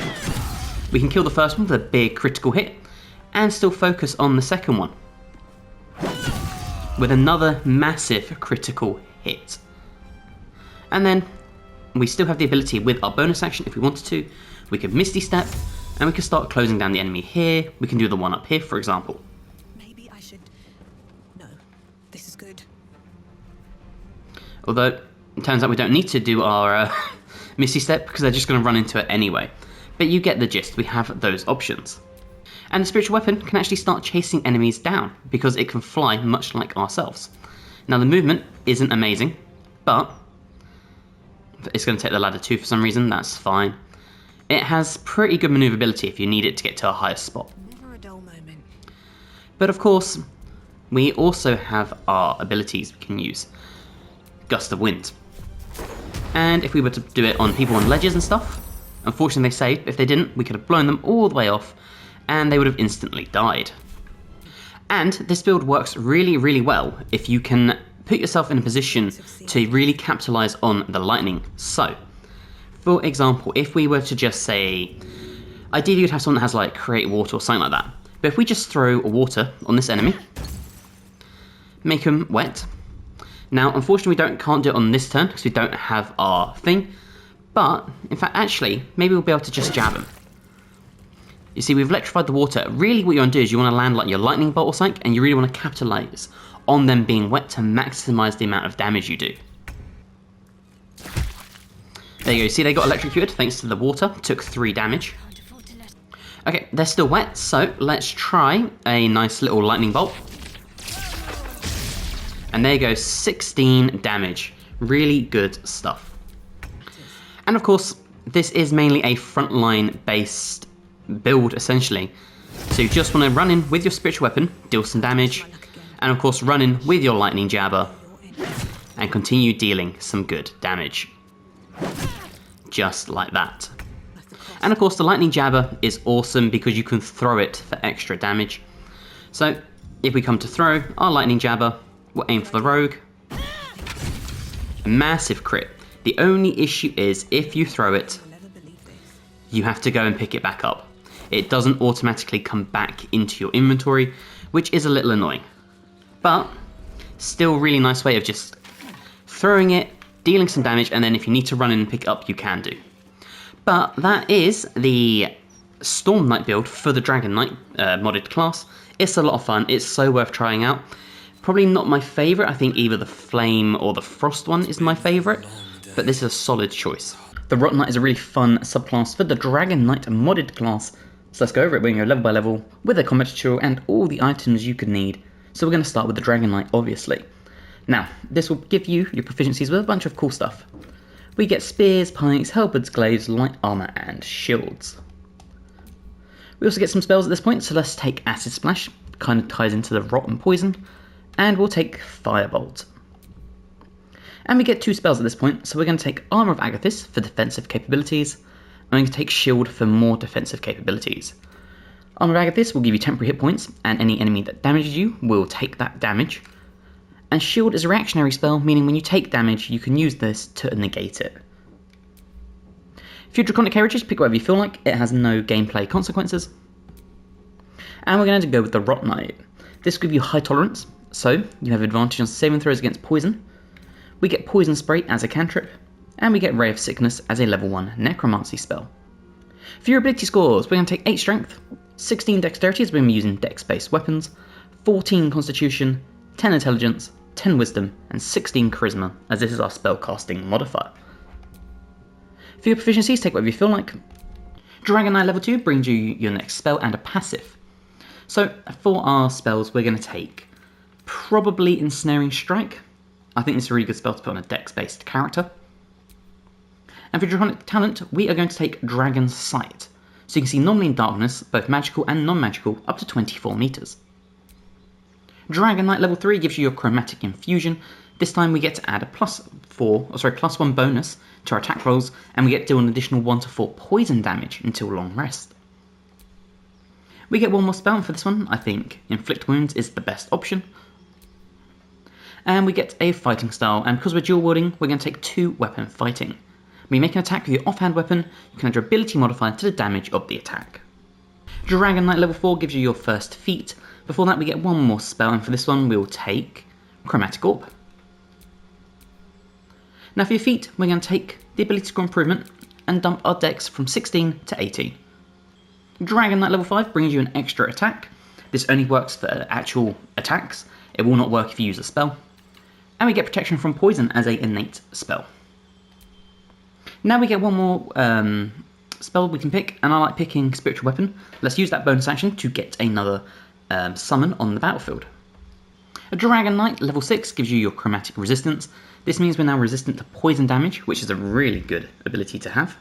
A: we can kill the first one with a big critical hit, and still focus on the second one with another massive critical hit. And then we still have the ability with our bonus action, if we wanted to, we could Misty Step, and we can start closing down the enemy here. We can do the one up here, for example.
B: Maybe I should... No, this is good.
A: Although, it turns out we don't need to do our Misty Step, because they're just going to run into it anyway. But you get the gist, we have those options. And the spiritual weapon can actually start chasing enemies down, because it can fly much like ourselves. Now the movement isn't amazing, but it's going to take the ladder too for some reason, that's fine. It has pretty good maneuverability if you need it to get to a higher spot.
B: Never a dull moment.
A: But of course, we also have our abilities we can use. Gust of Wind. And if we were to do it on people on ledges and stuff, unfortunately they say if they didn't, we could have blown them all the way off, and they would have instantly died. And this build works really, really well if you can put yourself in a position to really capitalize on the lightning. So, for example, if we were to just say, ideally you'd have someone that has like create water or something like that. But if we just throw water on this enemy, make them wet. Now, unfortunately, can't do it on this turn because we don't have our thing. But, in fact, actually, maybe we'll be able to just jab them. You see, we've electrified the water. Really what you want to do is you want to land like your lightning bolt or something, and you really want to capitalize on them being wet to maximize the amount of damage you do. There you go, see they got electrocuted thanks to the water, took 3 damage. Okay, they're still wet, so let's try a nice little lightning bolt. And there you go, 16 damage. Really good stuff. And of course, this is mainly a frontline based build essentially. So you just want to run in with your spiritual weapon, deal some damage, and of course run in with your lightning jabber and continue dealing some good damage. Just like that. And of course the lightning jabber is awesome because you can throw it for extra damage. So if we come to throw our lightning jabber, we'll aim for the rogue. A massive crit. The only issue is if you throw it, you have to go and pick it back up. It doesn't automatically come back into your inventory, which is a little annoying. But still really nice way of just throwing it, dealing some damage, and then if you need to run in and pick it up, you can do. But that is the Storm Knight build for the Dragon Knight modded class. It's a lot of fun, it's so worth trying out. Probably not my favourite, I think either the Flame or the Frost one is my favourite, but this is a solid choice. The Rotten Knight is a really fun subclass for the Dragon Knight modded class. So let's go over it. We're going to go level by level with a combat tutorial and all the items you could need. So we're going to start with the Dragon Knight, obviously. Now, this will give you your proficiencies with a bunch of cool stuff. We get spears, pikes, halberds, glaives, light armour and shields. We also get some spells at this point, so let's take Acid Splash, kind of ties into the Rot and Poison, and we'll take Firebolt. And we get 2 spells at this point, so we're going to take Armour of Agathis for defensive capabilities, and we're going to take Shield for more defensive capabilities. Armour of Agathis will give you temporary hit points, and any enemy that damages you will take that damage.
C: And shield is a reactionary spell, meaning when you take damage, you can use this to negate it. A few Draconic Carriages, pick whatever you feel like, it has no gameplay consequences. And we're going to go with the Dragonknight. This will give you high tolerance, so you have advantage on saving throws against poison. We get Poison Spray as a cantrip, and we get Ray of Sickness as a level 1 necromancy spell. For your ability scores, we're going to take 8 strength, 16 dexterity as we're using dex-based weapons, 14 constitution, 10 intelligence, 10 wisdom, and 16 charisma, as this is our spell casting modifier. For your proficiencies, take whatever you feel like. Dragonknight level 2 brings you your next spell and a passive. So for our spells, we're going to take probably Ensnaring Strike. I think this is a really good spell to put on a dex-based character. And for Draconic Talent, we are going to take Dragon's Sight. So you can see normally in darkness, both magical and non-magical, up to 24 meters. Dragonknight level 3 gives you your Chromatic Infusion. This time we get to add a +1 bonus to our attack rolls, and we get to deal an additional 1 to 4 poison damage until long rest. We get one more spell, and for this one, I think Inflict Wounds is the best option. And we get a fighting style, and because we're dual wielding, we're going to take 2 weapon fighting. When you make an attack with your offhand weapon, you can add your ability modifier to the damage of the attack. Dragonknight level 4 gives you your first feat. Before that we get one more spell, and for this one we'll take Chromatic Orb. Now for your feat, we're going to take the ability score improvement and dump our dex from 16 to 18. Dragonknight level 5 brings you an extra attack. This only works for actual attacks, it will not work if you use a spell. And we get protection from poison as an innate spell. Now we get one more spell we can pick, and I like picking Spiritual Weapon. Let's use that bonus action to get another summon on the battlefield. A Dragonknight level 6 gives you your Chromatic Resistance. This means we're now resistant to poison damage, which is a really good ability to have.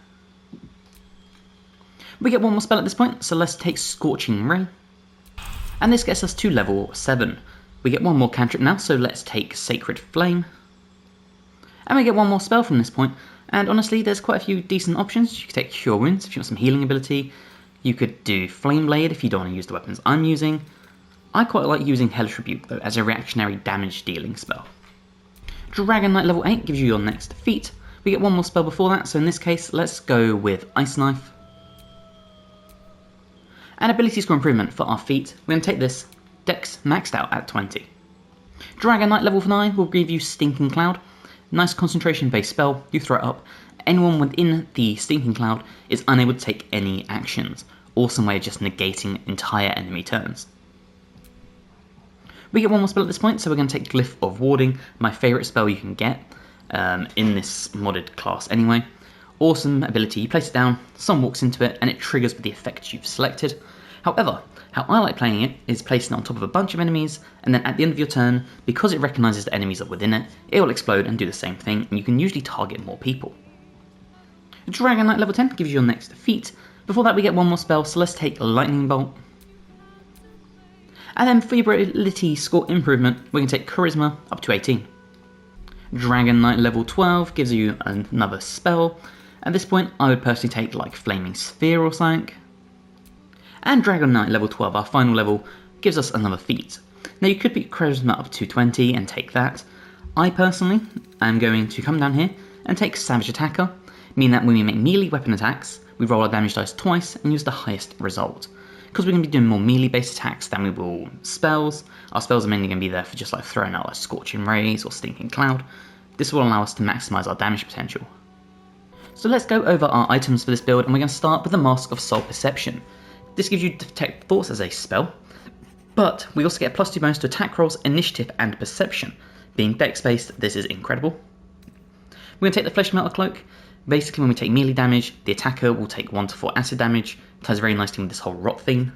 C: We get one more spell at this point, so let's take Scorching Ray. And this gets us to level 7. We get one more cantrip now, so let's take Sacred Flame. And we get one more spell from this point, and honestly there's quite a few decent options. You could take Cure Wounds if you want some healing ability. You could do Flame Blade if you don't want to use the weapons I'm using. I quite like using Hellish Rebuke though as a reactionary damage dealing spell. Dragonknight level 8 gives you your next feat. We get one more spell before that, so in this case let's go with Ice Knife. And ability score improvement for our feat, we're going to take this, Dex maxed out at 20. Dragonknight level 9 will give you Stinking Cloud. Nice concentration based spell, you throw it up, anyone within the Stinking Cloud is unable to take any actions. Awesome way of just negating entire enemy turns. We get one more spell at this point, so we're going to take Glyph of Warding, my favourite spell you can get in this modded class anyway. Awesome ability, you place it down, someone walks into it, and it triggers with the effect you've selected. However, how I like playing it is placing it on top of a bunch of enemies, and then at the end of your turn, because it recognises the enemies are within it, it will explode and do the same thing, and you can usually target more people. Dragonknight level 10 gives you your next feat. Before that we get one more spell, so let's take Lightning Bolt. And then for your ability score improvement, we're going to take Charisma up to 18. Dragonknight level 12 gives you another spell. At this point I would personally take like Flaming Sphere or something. And Dragonknight level 12, our final level, gives us another feat. Now you could pick Charisma up to 20 and take that. I personally am going to come down here and take Savage Attacker, meaning that when we make melee weapon attacks, we roll our damage dice twice and use the highest result. Because we're going to be doing more melee based attacks than we will spells, our spells are mainly going to be there for just like throwing out like Scorching Rays or Stinking Cloud. This will allow us to maximise our damage potential. So let's go over our items for this build, and we're going to start with the Mask of Soul Perception. This gives you Detect Thoughts as a spell, but we also get a +2 bonus to attack rolls, initiative and perception. Being dex based, this is incredible. We're going to take the Flesh Melter Cloak. Basically when we take melee damage, the attacker will take 1 to 4 acid damage. It ties very nicely with this whole rot theme.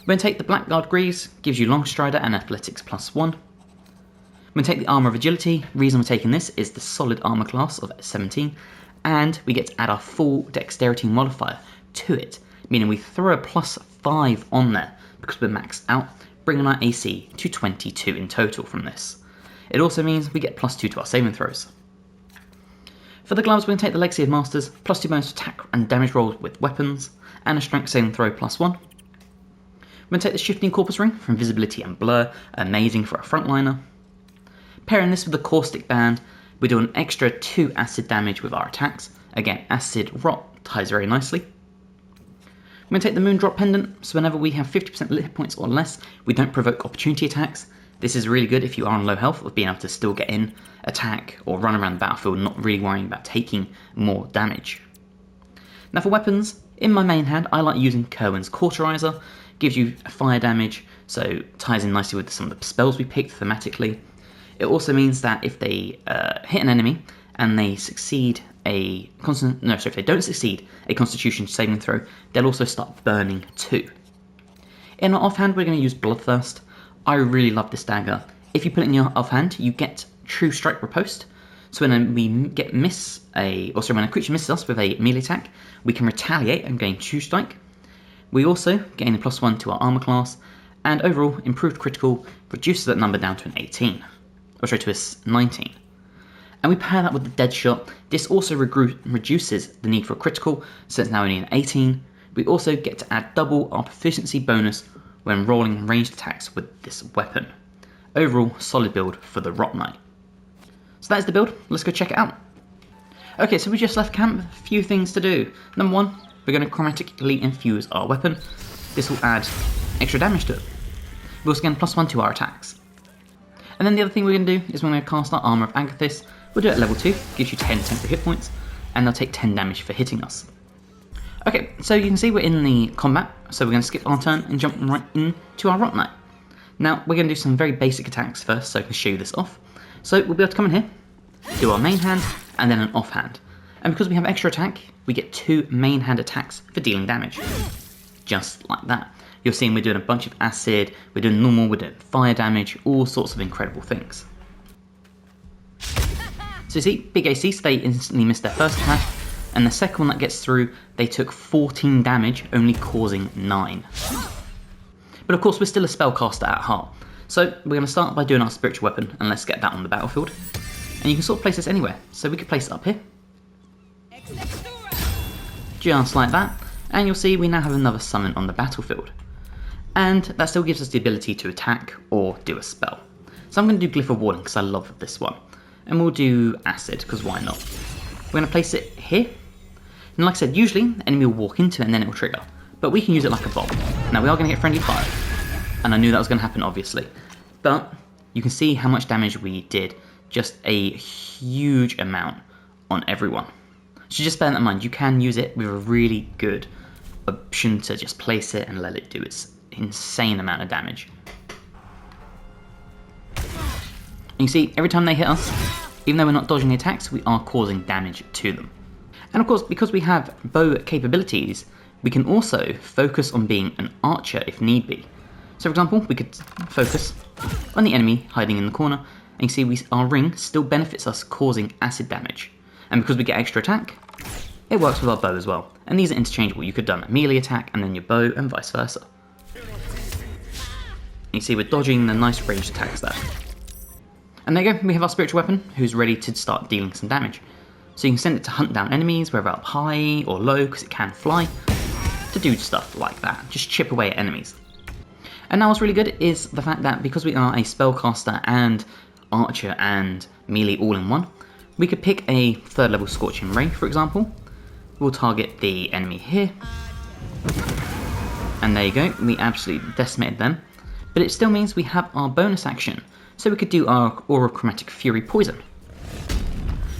C: We're going to take the Blackguard Greaves, gives you Long Strider and Athletics +1. We're going to take the Armour of Agility. The reason we're taking this is the solid armour class of 17, and we get to add our full dexterity modifier to it, meaning we throw a +5 on there because we're maxed out, bringing our AC to 22 in total from this. It also means we get +2 to our saving throws. For the gloves, we're going to take the Legacy of Masters, +2 bonus attack and damage rolls with weapons, and a strength saving throw +1. We're going to take the Shifting Corpus Ring for invisibility and blur, amazing for a frontliner. Pairing this with the Caustic band, we do an extra 2 acid damage with our attacks. Again, acid rot ties very nicely. I'm going to take the Moondrop Pendant, so whenever we have 50% hit points or less, we don't provoke opportunity attacks. This is really good if you are on low health, of being able to still get in, attack, or run around the battlefield, not really worrying about taking more damage. Now for weapons, in my main hand, I like using Kerwin's Cauterizer. Gives you fire damage, so ties in nicely with some of the spells we picked thematically. It also means that if they hit an enemy and they succeed if they don't succeed a Constitution saving throw, they'll also start burning too. In our offhand, we're going to use Bloodthirst. I really love this dagger. If you put it in your offhand, you get True Strike Riposte. So when when a creature misses us with a melee attack, we can retaliate and gain True Strike. We also gain a +1 to our armor class, and overall, improved critical reduces that number down to an 18. To a 19. And we pair that with the Dead Shot. This also reduces the need for a critical, so it's now only an 18. We also get to add double our proficiency bonus when rolling ranged attacks with this weapon. Overall, solid build for the Rot Knight. So that is the build, let's go check it out. Okay, so we just left camp, a few things to do. Number 1, we're going to chromatically infuse our weapon. This will add extra damage to it. We also gain +1 to our attacks. And then the other thing we're going to do is we're going to cast our Armour of Agathis. We'll do it at level 2, gives you 10 temporary hit points, and they'll take 10 damage for hitting us. Okay, so you can see we're in the combat, so we're going to skip our turn and jump right into our Rot Knight. Now, we're going to do some very basic attacks first, so I can show you this off. So we'll be able to come in here, do our main hand, and then an offhand. And because we have extra attack, we get 2 main hand attacks for dealing damage. Just like that. You're seeing we're doing a bunch of acid, we're doing normal, we're doing fire damage, all sorts of incredible things. So you see, big ACs, they instantly missed their first attack, and the second one that gets through, they took 14 damage, only causing 9. But of course, we're still a spellcaster at heart. So we're going to start by doing our spiritual weapon, and let's get that on the battlefield. And you can sort of place this anywhere, so we could place it up here. Just like that, and you'll see we now have another summon on the battlefield. And that still gives us the ability to attack or do a spell. So I'm going to do Glyph of Warding because I love this one. And we'll do Acid, because why not? We're going to place it here. And like I said, usually the enemy will walk into it and then it will trigger. But we can use it like a bomb. Now we are going to get friendly fire. And I knew that was going to happen, obviously. But you can see how much damage we did. Just a huge amount on everyone. So just bear that in mind, you can use it with a really good option to just place it and let it do its insane amount of damage. And you see, every time they hit us, even though we're not dodging the attacks, we are causing damage to them. And of course, because we have bow capabilities, we can also focus on being an archer if need be. So for example, we could focus on the enemy hiding in the corner, and you see our ring still benefits us causing acid damage. And because we get extra attack, it works with our bow as well. And these are interchangeable. You could have done a melee attack and then your bow and vice versa. You see we're dodging the nice ranged attacks there. And there you go, we have our spiritual weapon who's ready to start dealing some damage. So you can send it to hunt down enemies, whether up high or low, because it can fly, to do stuff like that, just chip away at enemies. And now what's really good is the fact that because we are a spellcaster and archer and melee all in one, we could pick a 3rd level Scorching Ray, for example. We'll target the enemy here. And there you go, we absolutely decimated them. But it still means we have our bonus action. So we could do our Aura Chromatic Fury Poison.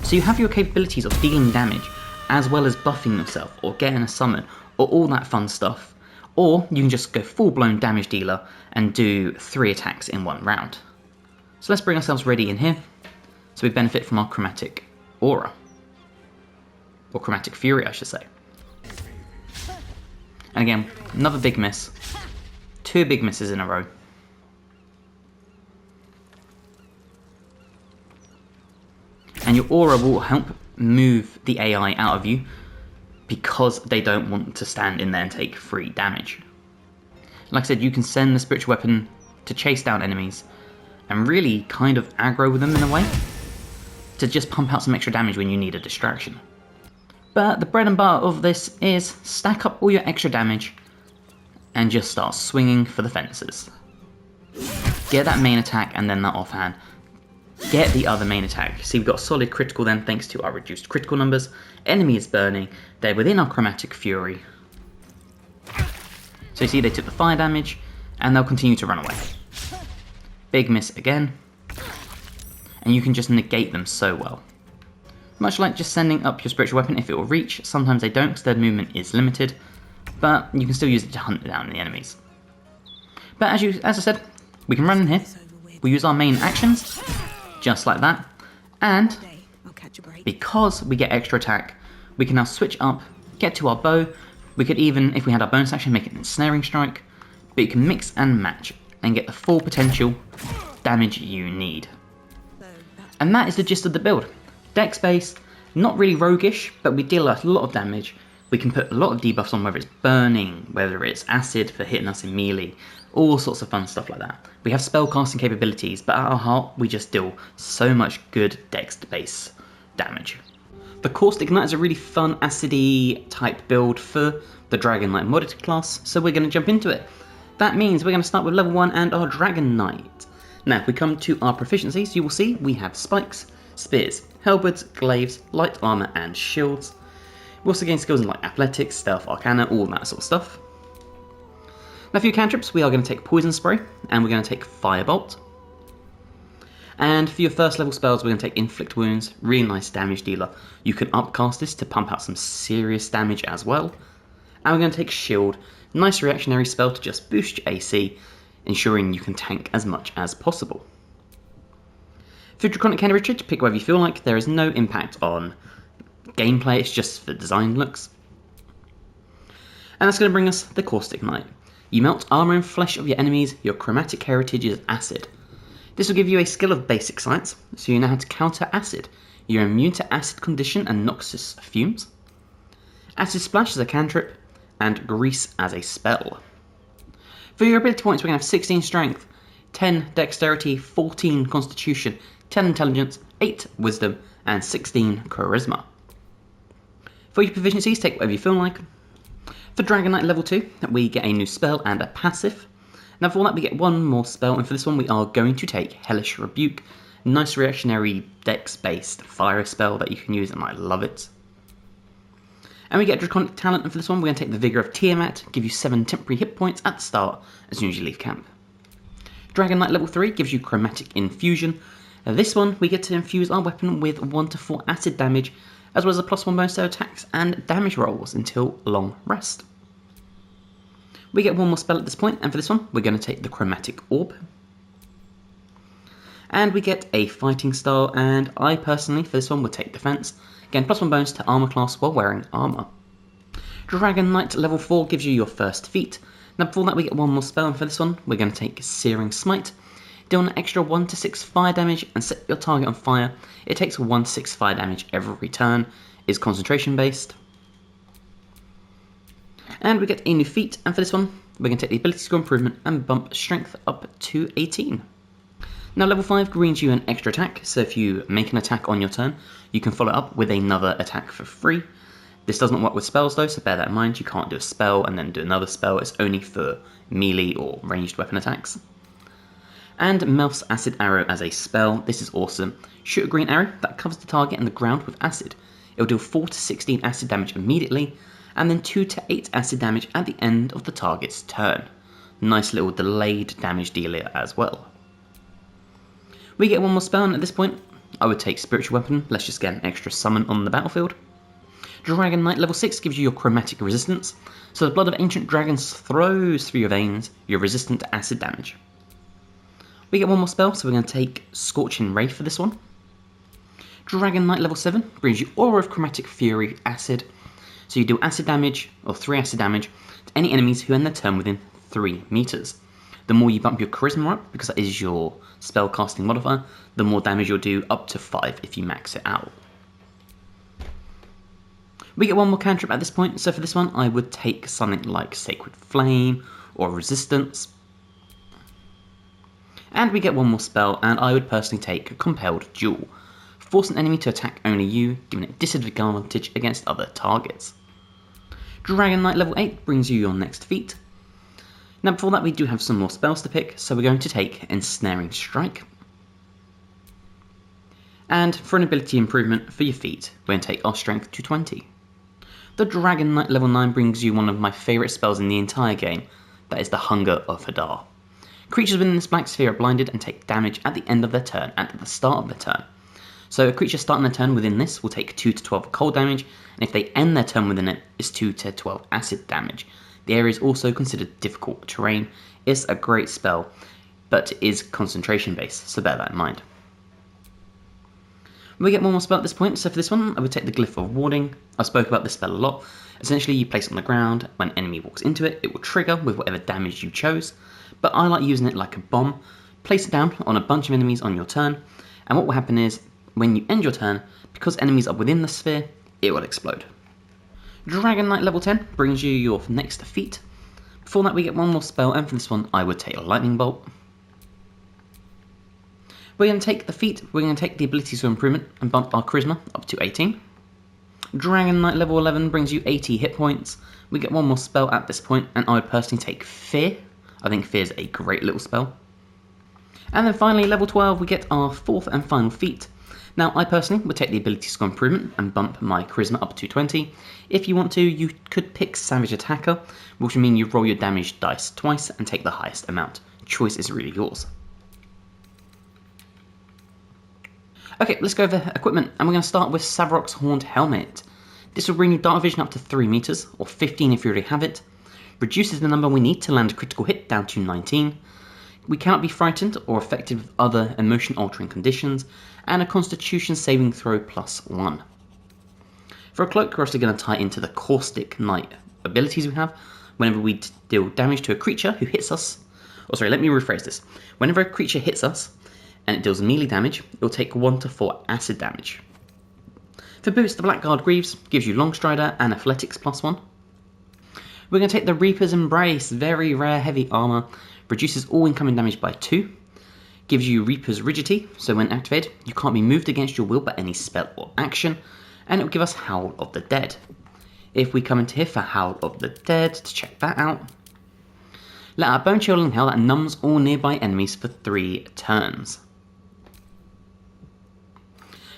C: So you have your capabilities of dealing damage, as well as buffing yourself, or getting a summon, or all that fun stuff. Or you can just go full-blown damage dealer and do 3 attacks in 1 round. So let's bring ourselves ready in here, so we benefit from our Chromatic Aura. Or Chromatic Fury, I should say. And again, another big miss. 2 big misses in a row. And your aura will help move the AI out of you because they don't want to stand in there and take free damage. Like I said, you can send the spiritual weapon to chase down enemies and really kind of aggro with them in a way to just pump out some extra damage when you need a distraction. But the bread and butter of this is stack up all your extra damage and just start swinging for the fences. Get that main attack and then that offhand. get the other main attack. See, we've got a solid critical then thanks to our reduced critical numbers. Enemy is burning. They're within our chromatic fury. So you see they took the fire damage and they'll continue to run away. Big miss again. And you can just negate them so well. Much like just sending up your spiritual weapon if it will reach. Sometimes they don't because their movement is limited. But you can still use it to hunt down the enemies. But as I said, we can run in here. We use our main actions. Just like that. And because we get extra attack, we can now switch up, get to our bow. We could even, if we had our bonus action, make it an ensnaring strike. But you can mix and match and get the full potential damage you need. And that is the gist of the build. Dex based, not really roguish, but we deal a lot of damage. We can put a lot of debuffs on, whether it's burning, whether it's acid for hitting us in melee, all sorts of fun stuff like that. We have spell casting capabilities, but at our heart, we just deal so much good dex base damage. The Caustic Knight is a really fun acidy type build for the Dragonknight modded class, so we're going to jump into it. That means we're going to start with level 1 and our Dragonknight. Now, if we come to our proficiencies, you will see we have spikes, spears, halberds, glaives, light armour and shields. We also gain skills in like athletics, stealth, arcana, all that sort of stuff. Now for your cantrips, we are going to take poison spray and we're going to take firebolt. And for your first level spells, we're going to take inflict wounds, really nice damage dealer. You can upcast this to pump out some serious damage as well. And we're going to take shield, nice reactionary spell to just boost your AC, ensuring you can tank as much as possible. For Draconic Candy Richard, pick whatever you feel like. There is no impact on gameplay, it's just for design looks. And that's going to bring us the Caustic Knight. You melt armour and flesh of your enemies, your chromatic heritage is acid. This will give you a skill of basic science, so you know how to counter acid. You're immune to acid condition and noxious fumes. Acid splash as a cantrip, and grease as a spell. For your ability points, we're going to have 16 strength, 10 dexterity, 14 constitution, 10 intelligence, 8 wisdom, and 16 charisma. For your proficiencies, take whatever you feel like. For Dragonknight level 2, we get a new spell and a passive. Now for all that, we get one more spell, and for this one we are going to take Hellish Rebuke. Nice reactionary dex-based fire spell that you can use, and I love it. And we get Draconic Talent, and for this one we're going to take the Vigour of Tiamat, give you 7 temporary hit points at the start as soon as you leave camp. Dragonknight level 3 gives you Chromatic Infusion. Now this one we get to infuse our weapon with 1 to 4 acid damage, as well as a +1 bonus to attacks and damage rolls until long rest. We get one more spell at this point, and for this one we're going to take the Chromatic Orb. And we get a fighting style, and I personally for this one would take defense. Again, +1 bonus to armor class while wearing armor. Dragonknight level 4 gives you your first feat. Now before that we get one more spell, and for this one we're going to take Searing Smite. Deal an extra 1 to 6 fire damage and set your target on fire. It takes 1 to 6 fire damage every turn, is concentration based. And we get a new feat, and for this one we're going to take the ability score improvement and bump strength up to 18. Now level 5 grants you an extra attack, so if you make an attack on your turn, you can follow up with another attack for free. This doesn't work with spells though, so bear that in mind. You can't do a spell and then do another spell, it's only for melee or ranged weapon attacks. And Melf's Acid Arrow as a spell. This is awesome. Shoot a green arrow that covers the target and the ground with acid. It will deal 4 to 16 acid damage immediately, and then 2 to 8 acid damage at the end of the target's turn. Nice little delayed damage dealer as well. We get one more spell, and at this point I would take Spiritual Weapon. Let's just get an extra summon on the battlefield. Dragonknight level 6 gives you your Chromatic Resistance. So the blood of ancient dragons flows through your veins. You're resistant to acid damage. We get one more spell, so we're going to take Scorching Ray for this one. Dragonknight level 7 brings you Aura of Chromatic Fury Acid. So you do acid damage, or 3 acid damage, to any enemies who end their turn within 3 meters. The more you bump your charisma up, because that is your spell casting modifier, the more damage you'll do, up to 5 if you max it out. We get one more cantrip at this point, so for this one I would take something like Sacred Flame or Resistance. And we get one more spell, and I would personally take Compelled Duel. Force an enemy to attack only you, giving it disadvantage against other targets. Dragonknight level 8 brings you your next feat. Now before that we do have some more spells to pick, so we're going to take Ensnaring Strike.
A: And for an ability improvement for your feet, we're going to take our strength to 20. The Dragonknight level 9 brings you one of my favourite spells in the entire game, that is the Hunger of Hadar. Creatures within this black sphere are blinded and take damage at the end of their turn and at the start of their turn. So a creature starting their turn within this will take 2 to 12 cold damage, and if they end their turn within it, it's 2 to 12 acid damage. The area is also considered difficult terrain. It's a great spell, but it is concentration based, so bear that in mind. We get one more spell at this point, so for this one I would take the Glyph of Warding. I spoke about this spell a lot. Essentially you place it on the ground, when an enemy walks into it, it will trigger with whatever damage you chose, but I like using it like a bomb. Place it down on a bunch of enemies on your turn, and what will happen is, when you end your turn, because enemies are within the sphere, it will explode. Dragonknight level 10 brings you your next feat. Before that we get one more spell, and for this one I would take a Lightning Bolt. We're going to take the feat, we're going to take the abilities for improvement and bump our charisma up to 18. Dragonknight level 11 brings you 80 hit points. We get one more spell at this point, and I would personally take Fear. I think Fear is a great little spell. And then finally, level 12, we get our fourth and final feat. Now, I personally would take the ability score improvement and bump my charisma up to 20. If you want to, you could pick Savage Attacker, which would mean you roll your damage dice twice and take the highest amount. Choice is really yours. Okay, let's go over equipment, and we're going to start with Savarok's Horned Helmet. This will bring you dark vision up to 3 meters, or 15 if you already have it. Reduces the number we need to land a critical hit down to 19. We cannot be frightened or affected with other emotion-altering conditions, and a Constitution saving throw +1. For a cloak, we're also going to tie into the Caustic Knight abilities we have. Whenever we deal damage to a creature who hits us, let me rephrase this. Whenever a creature hits us, and it deals melee damage, it will take 1 to 4 acid damage. For boots, the Blackguard Greaves gives you Long Strider and Athletics +1. We're going to take the Reaper's Embrace, very rare heavy armour, reduces all incoming damage by 2, gives you Reaper's Rigidity, so when activated, you can't be moved against your will by any spell or action, and it will give us Howl of the Dead. If we come into here for Howl of the Dead, to check that out, let out bone chilling hell that numbs all nearby enemies for 3 turns.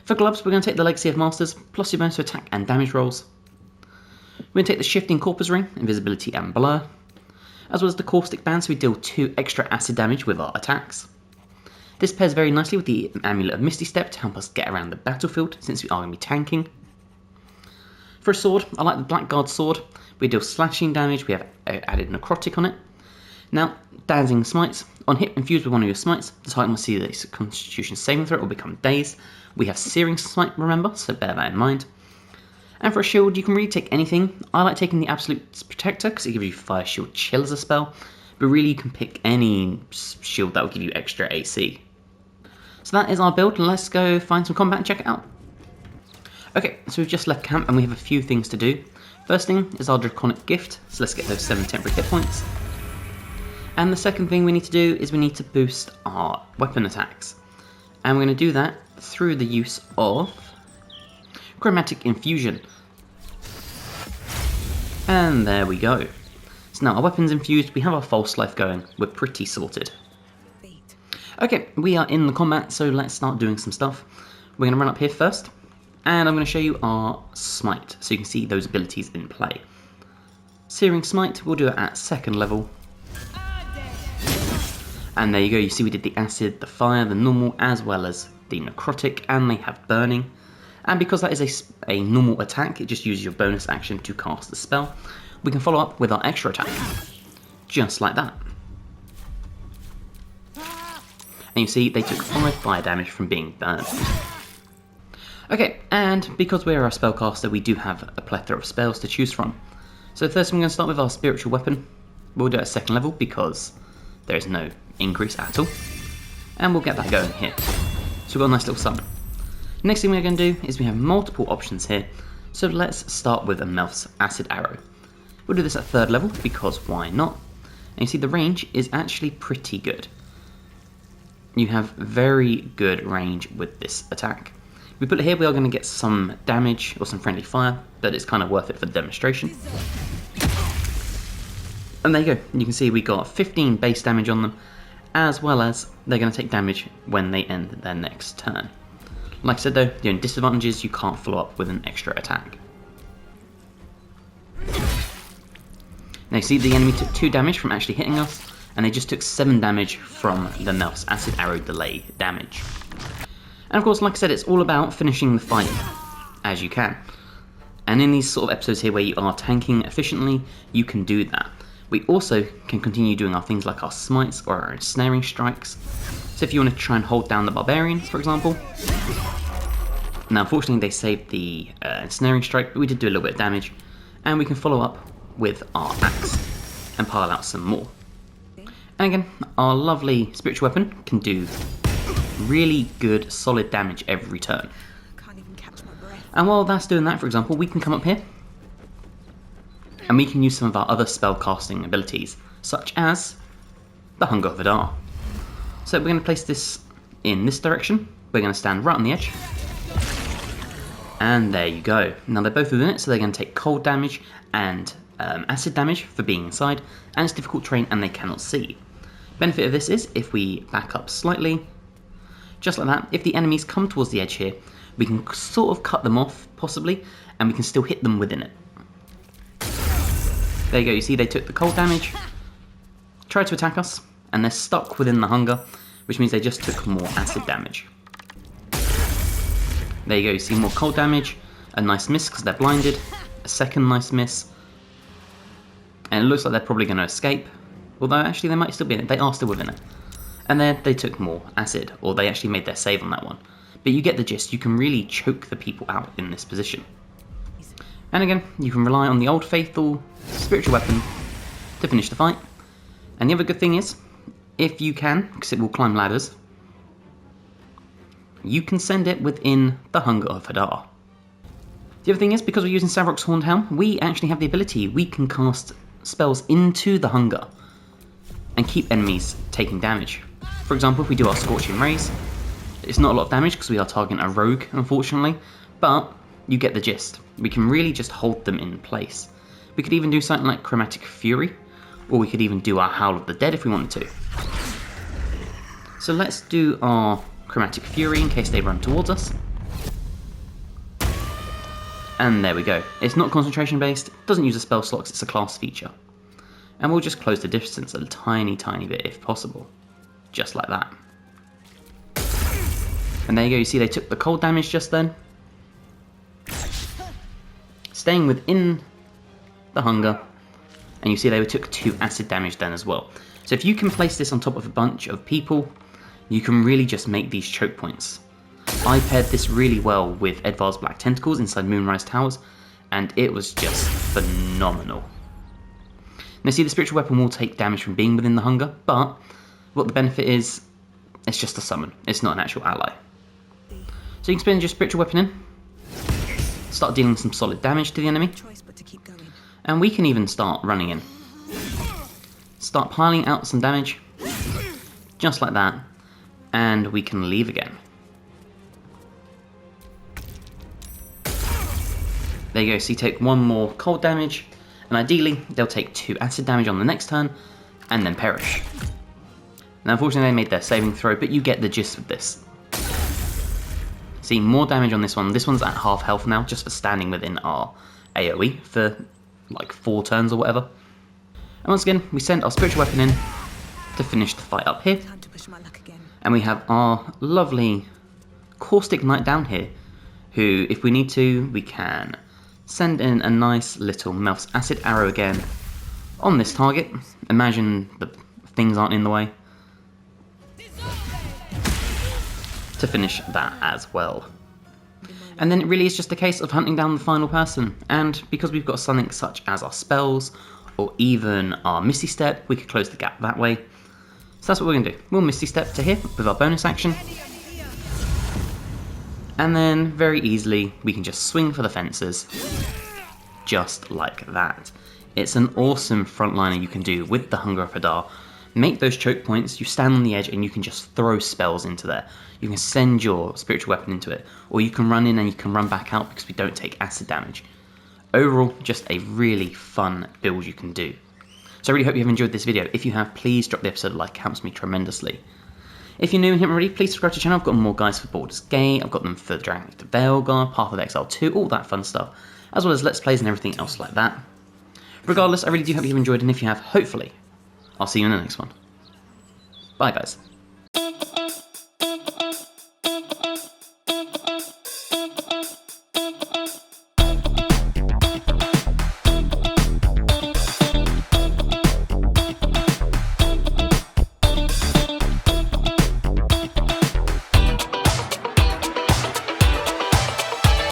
A: For gloves, we're going to take the Legacy of Masters, plus your bonus to attack and damage rolls. We're going to take the Shifting Corpus Ring, Invisibility and Blur, as well as the Caustic Band, so we deal 2 extra acid damage with our attacks. This pairs very nicely with the Amulet of Misty Step to help us get around the battlefield, since we are going to be tanking. For a sword, I like the Blackguard Sword. We deal slashing damage, we have added Necrotic on it. Now, Dancing Smites. On hit infused with one of your smites, the target must see this Constitution saving throw or become dazed. We have Searing Smite, remember, so bear that in mind. And for a shield, you can really take anything. I like taking the Absolute Protector because it gives you Fire Shield Chill as a spell, but really you can pick any shield that will give you extra AC. So that is our build. Let's go find some combat and check it out. Okay, so we've just left camp and we have a few things to do. First thing is our Draconic Gift, so let's get those 7 temporary hit points. And the second thing we need to do is we need to boost our weapon attacks. And we're going to do that through the use of Chromatic Infusion. And there we go. So now our weapon's infused, we have our false life going, we're pretty sorted. Okay, we are in the combat, so let's start doing some stuff. We're going to run up here first, and I'm going to show you our Smite, so you can see those abilities in play. Searing Smite, we'll do it at 2nd level. And there you go, you see we did the acid, the fire, the normal, as well as the necrotic, and they have burning. And because that is a normal attack, it just uses your bonus action to cast the spell, we can follow up with our extra attack. Just like that. And you see, they took 5 fire damage from being burned. Okay, and because we're a spellcaster, we do have a plethora of spells to choose from. So first I'm going to start with our spiritual weapon. We'll do it at 2nd level because there is no increase at all. And we'll get that going here. So we've got a nice little summon. Next thing we're going to do is we have multiple options here. So let's start with a Melf's Acid Arrow. We'll do this at 3rd level because why not? And you see the range is actually pretty good. You have very good range with this attack. If we put it here, we are going to get some damage or some friendly fire, but it's kind of worth it for the demonstration. And there you go, you can see we got 15 base damage on them, as well as they're going to take damage when they end their next turn. Like I said though, the only disadvantage is you can't follow up with an extra attack. Now you see the enemy took 2 damage from actually hitting us, and they just took 7 damage from the Melf's acid arrow delay damage. And of course, like I said, it's all about finishing the fight as you can. And in these sort of episodes here where you are tanking efficiently, you can do that. We also can continue doing our things like our smites or our ensnaring strikes. So if you want to try and hold down the barbarian, for example. Now unfortunately they saved the ensnaring strike, but we did do a little bit of damage. And we can follow up with our axe and pile out some more. And again, our lovely spiritual weapon can do really good solid damage every turn.
B: Can't even catch my breath.
A: And while that's doing that, for example, we can come up here and we can use some of our other spell casting abilities, such as the Hunger of Adar. So we're going to place this in this direction. We're going to stand right on the edge. And there you go. Now they're both within it, so they're going to take cold damage and acid damage for being inside, and it's difficult terrain and they cannot see. Benefit of this is if we back up slightly, just like that, if the enemies come towards the edge here, we can sort of cut them off, possibly, and we can still hit them within it. There you go, you see they took the cold damage, tried to attack us, and they're stuck within the hunger, which means they just took more acid damage. There you go, you see more cold damage, a nice miss because they're blinded, a second nice miss, and it looks like they're probably going to escape, although actually they might still be in it, they are still within it. And then they took more acid, or they actually made their save on that one. But you get the gist, you can really choke the people out in this position. And again, you can rely on the old faithful spiritual weapon to finish the fight. And the other good thing is, if you can, because it will climb ladders, you can send it within the Hunger of Hadar. The other thing is, because we're using Savrok's Horned Helm, we actually have the ability, we can cast spells into the Hunger and keep enemies taking damage. For example, if we do our Scorching Rays, it's not a lot of damage because we are targeting a rogue, unfortunately, but you get the gist. We can really just hold them in place. We could even do something like Chromatic Fury, or we could even do our Howl of the Dead if we wanted to. So let's do our Chromatic Fury in case they run towards us. And there we go. It's not concentration based, doesn't use a spell slot because it's a class feature. And we'll just close the distance a tiny bit if possible. Just like that. And there you go, you see they took the cold damage just then. Staying within the hunger. And you see they took 2 acid damage then as well. So if you can place this on top of a bunch of people, you can really just make these choke points. I paired this really well with Edvar's Black Tentacles inside Moonrise Towers, and it was just phenomenal. Now see, the spiritual weapon will take damage from being within the hunger, but what the benefit is, it's just a summon, it's not an actual ally. So you can spin your spiritual weapon in, start dealing some solid damage to the enemy,
B: Choice but to keep going.
A: and we can even start running in. Start piling out some damage, just like that, and we can leave again. There you go, so you take 1 more cold damage, and ideally they'll take 2 acid damage on the next turn, and then perish. Now unfortunately they made their saving throw, but you get the gist of this. See, more damage on this one. This one's at half health now, just for standing within our AoE for like 4 turns or whatever. And once again, we send our spiritual weapon in to finish the fight up here.
B: Time to push my luck again.
A: And we have our lovely Caustic Knight down here, who, if we need to, we can send in a nice little Melf's Acid Arrow again on this target. Imagine the things aren't in the way. To finish that as well. And then it really is just a case of hunting down the final person, and because we've got something such as our spells, or even our Misty Step, we could close the gap that way. So that's what we're going to do. We'll Misty Step to here with our bonus action, and then very easily we can just swing for the fences, just like that. It's an awesome frontliner you can do with the Hunger of Hadar. Make those choke points, you stand on the edge and you can just throw spells into there. You can send your spiritual weapon into it, or you can run in and you can run back out because we don't take acid damage. Overall, just a really fun build you can do. So I really hope you have enjoyed this video. If you have, please drop the episode a like, it helps me tremendously. If you're new and haven't already, please subscribe to the channel. I've got more guides for Baldur's Gate, I've got them for Dragonknight to Veilguard, Path of Exile 2, all that fun stuff, as well as Let's Plays and everything else like that. Regardless, I really do hope you've enjoyed, and if you have, hopefully, I'll see you in the next one. Bye guys.